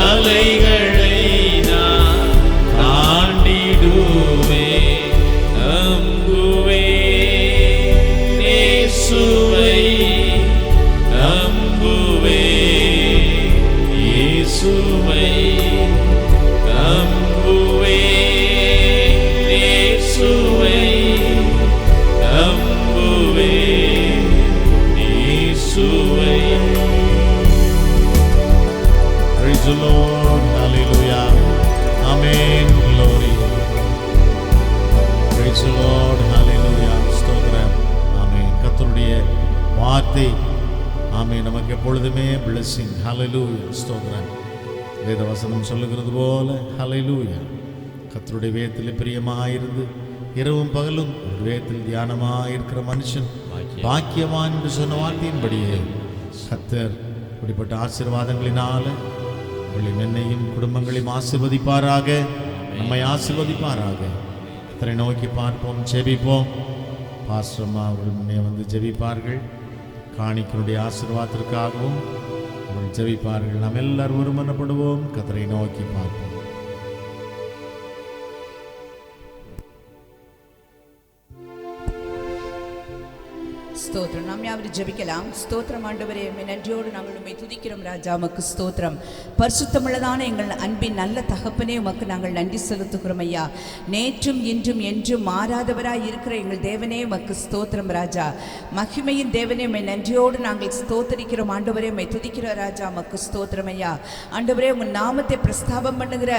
அலைகளை நான் தாண்டிடுவேன். நம்புவேன் இயேசுவை, நம்புவேன் இயேசுவை நம்புவேன் இயேசுவை, நம்புவேன் இயேசுவை. Praise the Lord. Hallelujah. Amen. Glory. Praise the Lord. Hallelujah. ஸ்தோத்திரம். ஆமென். கர்த்தருடைய வார்த்தை ஆமென் நமக்கு எப்பொழுதுமே blessing. Hallelujah. ஸ்தோத்திரம். வேத வசனம் சொல்லுகிறது போல ஹல்லேலூயா. கர்த்தருடைய வேதத்தில் பிரியமாயிருந்து இரவும் பகலும் ஒரு வேதத்தில் தியானமாயிருக்கிற மனுஷன் பாக்கியவான் என்று சொன்ன வார்த்தையின்படியே கர்த்தர் இப்படிப்பட்ட ஆசீர்வாதங்களினால உங்களின் என்னையும் குடும்பங்களையும் ஆசீர்வதிப்பாராக, நம்மை ஆசீர்வதிப்பாராக. கர்த்தரை நோக்கி பார்ப்போம், ஜெபிப்போம். பாஸ்டர்மா அவர்கள் முன்னே வந்து ஜெபிப்பார்கள். காணிக்கனுடைய ஆசீர்வாதத்திற்காகவும் அவர்கள் ஜெபிப்பார்கள். நாம் எல்லாரும் ஒருமனப்படுவோம். கர்த்தரை நோக்கி பார்ப்போம். ஸ்தோத்திரம். நாம் யாவரும் ஜெபிக்கலாம். ஸ்தோத்திரம் ஆண்டவரே, உம்மை நன்றியோடு நாங்கள் உம்மை துதிக்கிறோம் ராஜா. உமக்கு ஸ்தோத்திரம். பரிசுத்தமுள்ளதான எங்கள் அன்பின் நல்ல தகப்பனே, உமக்கு நாங்கள் நன்றி செலுத்துகிறோம் ஐயா. நேற்றும் இன்றும் என்றும் மாறாதவராய் இருக்கிற எங்கள் தேவனே, உமக்கு ஸ்தோத்திரம் ராஜா. மகிமையின் தேவனே, உம்மை நன்றியோடு நாங்கள் ஸ்தோத்தரிக்கிறோம் ஆண்டவரே, உம்மை துதிக்கிறோம் ராஜா. உமக்கு ஸ்தோத்திரம் ஐயா. ஆண்டவரே, உங்கள் நாமத்தை பிரஸ்தாபம் பண்ணுகிற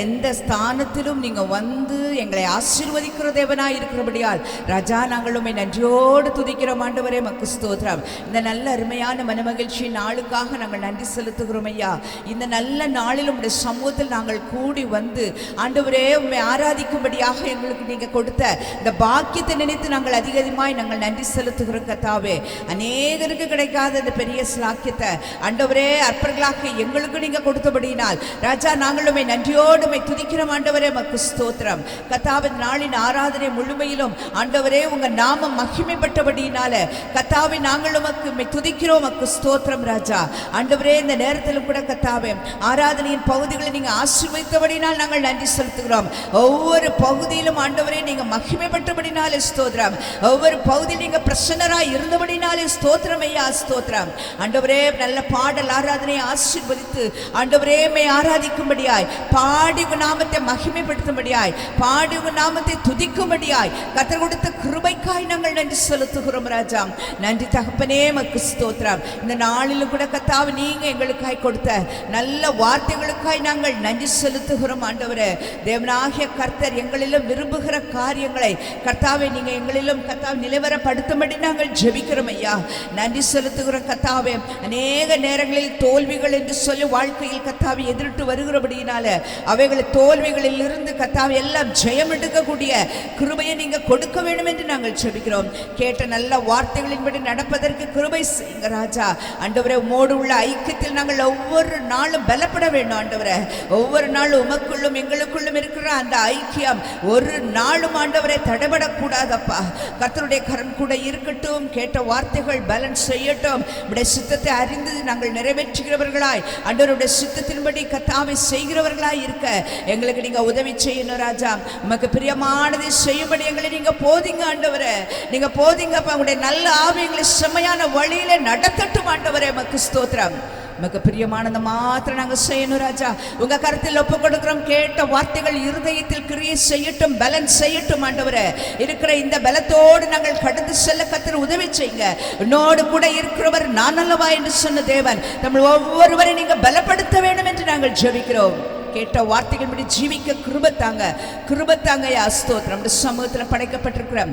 எந்த ஸ்தானத்திலும் நீங்கள் வந்து எங்களை ஆசீர்வதிக்கிற தேவனாய் இருக்கிறபடியால் ராஜா, நாங்கள் உம்மை நன்றியோடு துதிக்கிறோம் ஆண்டவரே, உமக்கு ஸ்தோத்திரம். இந்த நல்ல அருமையான மனமகிழ்ச்சி நாளுக்காக நாங்கள் நன்றி செலுத்துகிறோம் ஐயா. இந்த நல்ல நாளில் உம்முடைய சமூகத்தில் நாங்கள் கூடி வந்து ஆண்டவரே, உம்மை ஆராதிக்கும்படியாக எங்களுக்கு நீங்கள் கொடுத்த இந்த பாக்கியத்தை நினைத்து நாங்கள் அதிகமாய் நாங்கள் நன்றி செலுத்துகிறோம் கர்த்தாவே. அநேகருக்கு கிடைக்காத இந்த பெரிய ஸ்லாக்கியத்தை ஆண்டவரே அற்பர்களாக எங்களுக்கு நீங்கள் கொடுத்தபடியினால் ராஜா, நாங்கள் உம்மை நன்றியோடு உம்மை துதிக்கிறோம் ஆண்டவரே, உமக்கு ஸ்தோத்திரம். கர்த்தாவே, நாளின் ஆராதனை முழுமையிலும் ஆண்டவரே உங்கள் நாமம் மகிமைப்பட்டபடியினால கர்த்தாவே, நாங்கள் உம்மை துதிக்கிறோம், உமக்கு ஸ்தோத்திரம் ராஜா. ஆண்டவரே, இந்த நேரத்திலும் கூட கர்த்தாவே ஆராதனையின் பகுதிகளை நீங்கள் ஆசீர்வதித்தபடினால் நாங்கள் நன்றி செலுத்துகிறோம். ஒவ்வொரு பகுதியிலும் ஆண்டவரே நீங்கள் மகிமைப்பட்டபடினாலே ஸ்தோத்திரம். ஒவ்வொரு பகுதியில் நீங்கள் பிரசன்னராய் இருந்தபடினாலே ஸ்தோத்திரம் ஐயா, ஸ்தோத்திரம். ஆண்டவரே, நல்ல பாடல் ஆராதனையை ஆசீர்வதித்து ஆண்டவரே உம்மை ஆராதிக்கும்படியாய், பாடி உங்கள் நாமத்தை மகிமைப்படுத்தும்படியாய், பாடி உங்கள் நாமத்தை துதிக்கும்படியாய் கர்த்தர் கொடுத்த கிருபைக்காய் நாங்கள் நன்றி செலுத்துகிறோம் ராஜா. நன்றி தகப்பனே, உமக்கு ஸ்தோத்திரம். இந்த நாளிலும் கூட கர்த்தாவே, நீங்க எங்களுக்காய் கொடுத்த நல்ல வார்த்தைகளுக்காய் நாங்கள் நன்றி செலுத்துகிறோம் ஆண்டவரே. தேவனாகிய கர்த்தர் எங்களிலும் விரும்புகிற காரியங்களை கர்த்தாவே நீங்க எங்களிலும் கர்த்தாவே நிலைவரப்படுத்தும்படி நாங்கள் ஜெபிக்கிறோம் ஐயா. நன்றி செலுத்துகிறோம் கர்த்தாவே. அநேக நேரங்களில் தோல்விகள் என்று சொல்லி வாழ்க்கையில் கர்த்தாவே எதிர்த்து வருகிறபடியினால அவைகளை தோல்விகளில் இருந்து கர்த்தாவே எல்லாம் ஜெயம் எடுக்கக்கூடிய கிருபையை நீங்க கொடுக்க வேண்டும் என்று நாங்கள் ஜெபிக்கிறோம். கேட்ட நல்ல வார்த்தைகளின்படி நடப்பதற்கு கிருபை செய்யுங்க ராஜா. ஆண்டவரே, உம்மோடு உள்ள ஐக்கியத்தில் நாங்கள் ஒவ்வொரு நாளும் பலப்பட வேண்டும் ஆண்டவரே. ஒவ்வொரு நாளும் உமக்குள்ளும் எங்களுக்குள்ளும் இருக்கிற அந்த ஐக்கியம் ஒரு நாளும் ஆண்டவரை தடைபடக்கூடாதப்பா. கர்த்தருடைய கரம் கூட இருக்கட்டும். கேட்ட வார்த்தைகள் பேலன்ஸ் செய்யட்டும். உடைய சித்தத்தை அறிந்து நாங்கள் நிறைவேற்றுகிறவர்களாய் ஆண்டவருடைய சித்தத்தின்படி கர்த்தாவை செய்கிறவர்களாய் இருக்க எங்களுக்கு நீங்க உதவி செய்யணும் ராஜா. உமக்கு பிரியமானதை செய்யும்படி எங்களை நீங்க போதிங்க ஆண்டவரே. நீங்க போதிங்கப்பா. உங்களுடைய நல்ல ஆவி எங்களை செம்மையான வழியில நடத்தட்டும் ஆண்டவரே, உமக்கு ஸ்தோத்திரம். உமக்கு பிரியமானதை மாத்திரம் நாங்கள் செய்யணும் ராஜா. உங்க கருத்தில் ஒப்பு கொடுக்கிறோம். கேட்ட வார்த்தைகள் இருதயத்தில் கிரியை செய்யட்டும், பலன் செய்யட்டும் ஆண்டவரே. இருக்கிற இந்த பலத்தோடு நாங்கள் கடந்து செல்ல கர்த்தர் உதவி செய்யுங்க. என்னோடு கூட இருக்கிறவர் நான் அல்லவா என்று சொன்ன தேவன் நம்ம ஒவ்வொருவரை நீங்க பலப்படுத்த வேண்டும் என்று நாங்கள் ஜெபிக்கிறோம். கேட்ட வார்த்தைகள் படி ஜீவிக்க கிருபத்தாங்க யா, ஸ்தோத்திரம். சமூகத்தில் படைக்கப்பட்டிருக்கிற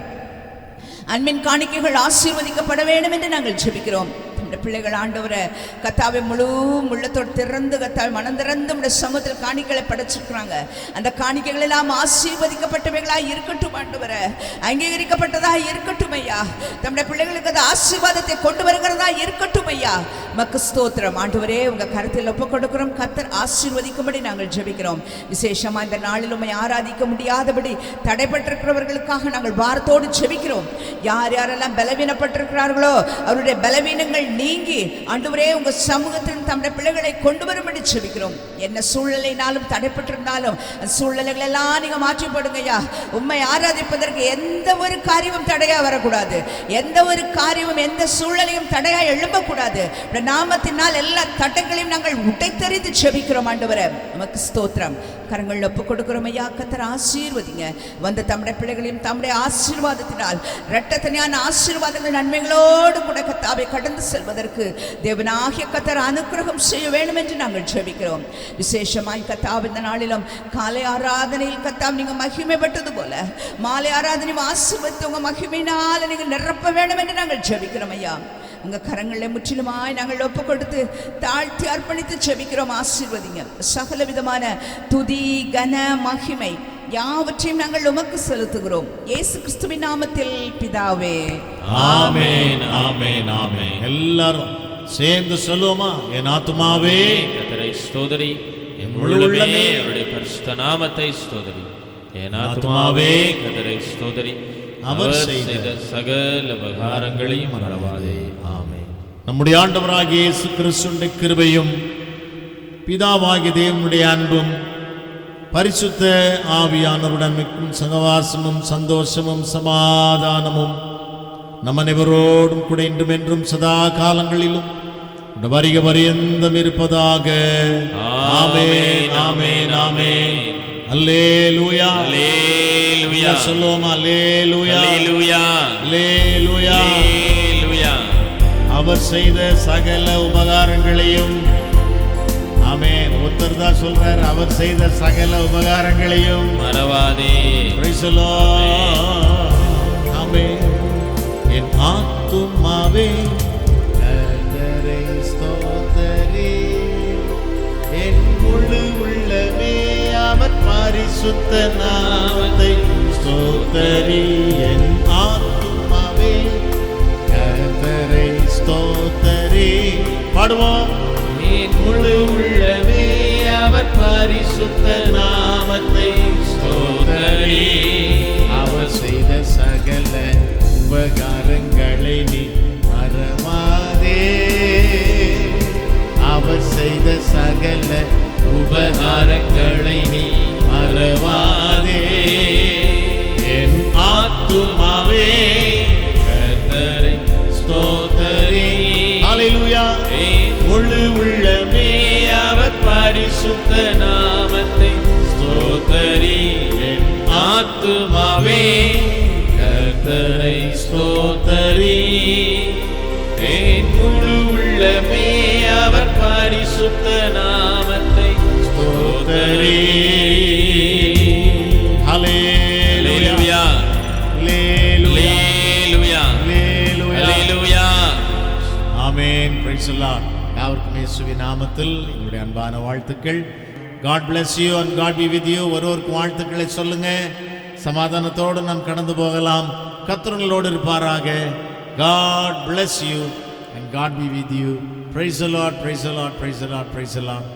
அன்பின் காணிக்கைகள் ஆசீர்வதிக்கப்பட வேண்டும் என்று நாங்கள் ஜெபிக்கிறோம். பிள்ளைகள் ஆண்டவரை கர்த்தாவை முழு உள்ளத்தோடு திறந்து கர்த்தாவை மனம் திறந்து உடைய சமூகத்தில் காணிக்கைகளை படைச்சிருக்கிறாங்க. அந்த காணிக்கைகள் எல்லாம் ஆசீர்வதிக்கப்பட்டவைகளாக இருக்கட்டும் ஆண்டவரை, அங்கீகரிக்கப்பட்டதாக இருக்கட்டும் ஐயா. நம்முடைய பிள்ளைகளுக்கு அந்த ஆசீர்வாதத்தை கொண்டு வருகிறதா இருக்கட்டும் ஐயா. மக்கு ஸ்தோத்திரம் ஆண்டவரே. உங்க கருத்தில் ஒப்பு கொடுக்கிறோம். கர்த்தர் ஆசீர்வதிக்கும்படி நாங்கள் ஜெபிக்கிறோம். விசேஷமா இந்த நாளில் உம்மை ஆராதிக்க முடியாதபடி தடைப்பட்டிருக்கிறவர்களுக்காக நாங்கள் வாரத்தோடு ஜெபிக்கிறோம். யார் யாரெல்லாம் பலவீனப்பட்டிருக்கிறார்களோ அவருடைய பலவீனங்கள் நீங்கி ஆண்டவரே உங்க சமூகத்தில் தம்முடைய பிள்ளைகளை கொண்டு வரும்படி ஜெபிக்கிறோம். என்ன சூழ்நிலைனாலும் தடைப்பட்டிருந்தாலும் அந்த சூழ்நிலைகள் எல்லாம் நீங்க மாற்றி போடுங்கய்யா. உம்மை ஆராதிப்பதற்கு எந்த ஒரு காரியமும் தடையா வரக்கூடாது. எந்த ஒரு காரியமும் எந்த சூழ்நிலையும் தடையா எழும்பக்கூடாது. நாமத்தினால் எல்லா தடைகளையும் நாங்கள் உடைத்தறிந்து ஜெபிக்கிறோம் ஆண்டவரே, நமக்கு ஸ்தோத்திரம். கரங்கள் ஒப்பு கொடுக்கிறோம் ஐயா. கர்த்தர் ஆசீர்வதிங்க. வந்த தம்முடைய பிள்ளைகளையும் தம்முடைய ஆசீர்வாதத்தினால் இரட்டத்தனையான ஆசீர்வாதங்கள் நன்மைகளோடு கூட கர்த்தாவை கடந்து செல்வதற்கு தேவனாகிய கர்த்தர் அனுக்கிரகம் செய்ய வேண்டும் என்று நாங்கள் ஜெபிக்கிறோம். விசேஷமாய் கர்த்தாவே, இந்த நாளிலும் காலை ஆராதனையில் கர்த்தாவே நீங்க மகிமைப்பட்டது போல மாலை ஆராதனையும் ஆசீர்வதித்து உங்க மகிமையினால் நீங்கள் நிரப்ப வேண்டும் என்று நாங்கள் ஜெபிக்கிறோம் ஐயா. உங்க கரங்களை முற்றிலுமாய் நாங்கள் ஒப்பு கொடுத்து தாழ்த்தி அர்ப்பணித்து ஜெபிக்கிறோம். ஆசீர்வதிங்க. சகல விதமான துதி கன மகிமை யாவற்றையும் நாங்கள் உமக்கு செலுத்துகிறோம். இயேசு கிறிஸ்துவின் நாமத்தில் பிதாவே, ஆமென், ஆமென், ஆமென். எல்லாரும் சேர்ந்து சொல்லுவோமா? என் ஆத்துமாவே கர்த்தரை ஸ்தோத்திரி, என் முழு முழு உள்ளமே உள்ளமே அவருடைய பரிசுத்த நாமத்தை ஸ்தோத்திரி. என் ஆத்துமாவே கர்த்தரை ஸ்தோத்திரி, அவர் அவர் செய்த செய்த சகல உபகாரங்களையும் மறவாதே. ஆமென். நம்முடைய ஆண்டவராகிய இயேசு கிறிஸ்துவின் கிருபையும் பிதாவாகிய தேவனுடைய அன்பும் பரிசுத்த ஆவியானவருடன் மிக்கும் சகவாசமும் சந்தோஷமும் சமாதானமும் நம் அனைவரோடும் கூட இன்றும் என்றும் சதா காலங்களிலும் வருக பரியந்தம் இருப்பதாக. ஆமென், ஆமென், ஆமென். அல்லேலூயா, அல்லேலூயா. சொல்லுவோமா? அல்லேலூயா, அல்லேலூயா. அல்லேலூயா. அல்லேலூயா. அவர் செய்த சகல உபகாரங்களையும், ஆமென், ஒருத்தர் தான் சொல்றார், அவர் செய்த சகல உபகாரங்களையும் மறவாதே. Praise the Lord. ஆமென். என் ஆத்துமாவே கர்த்தரை ஸ்தோத்தரி, என் முழு உள்ளமே அவர் பரிசுத்த நாமத்தை ஸ்தோத்தரி. என் ஆத்துமாவே கர்த்தரை ஸ்தோத்தரி. பாடுவோம். என் முழு உள்ளமே அவர் பரிசுத்த நாமத்தை ஸ்தோத்தரி. அவர் செய்த சகல உபகாரங்களை நீ மறவாதே. அவர் செய்த சகல உபகாரங்களை நீ மறவாதே. என் ஆத்துமாவே கர்த்தரை ஸ்தோத்தரி. ஹல்லேலூயா. முழு உள்ளமே அவர் பரிசுத்த நாமத்தை ஸ்தோத்தரி. என் ஆத்துமாவே கர்த்தரை ஸ்தோத்தரி. என் முழு உள்ளமே அவர் பரிசுத்த நாமத்தை ஸ்தோத்தரி. ஹல்லேலூயா, ஹல்லேலூயா, அல்லேலூயா. அல்லேலூயா. ஆமென். Praise the Lord. யாவருக்கும் இயேசுவின் நாமத்தில் எங்களுடைய அன்பான வாழ்த்துக்கள். God bless you and God be with you. ஒருவருக்கு வாழ்த்துக்களை சொல்லுங்க. சமாதானத்தோடு நாம் கடந்து போகலாம். கர்த்தர் உங்களோடு இருப்பாராக. God bless you and God be with you. Praise the Lord, praise the Lord, praise the Lord, praise the Lord.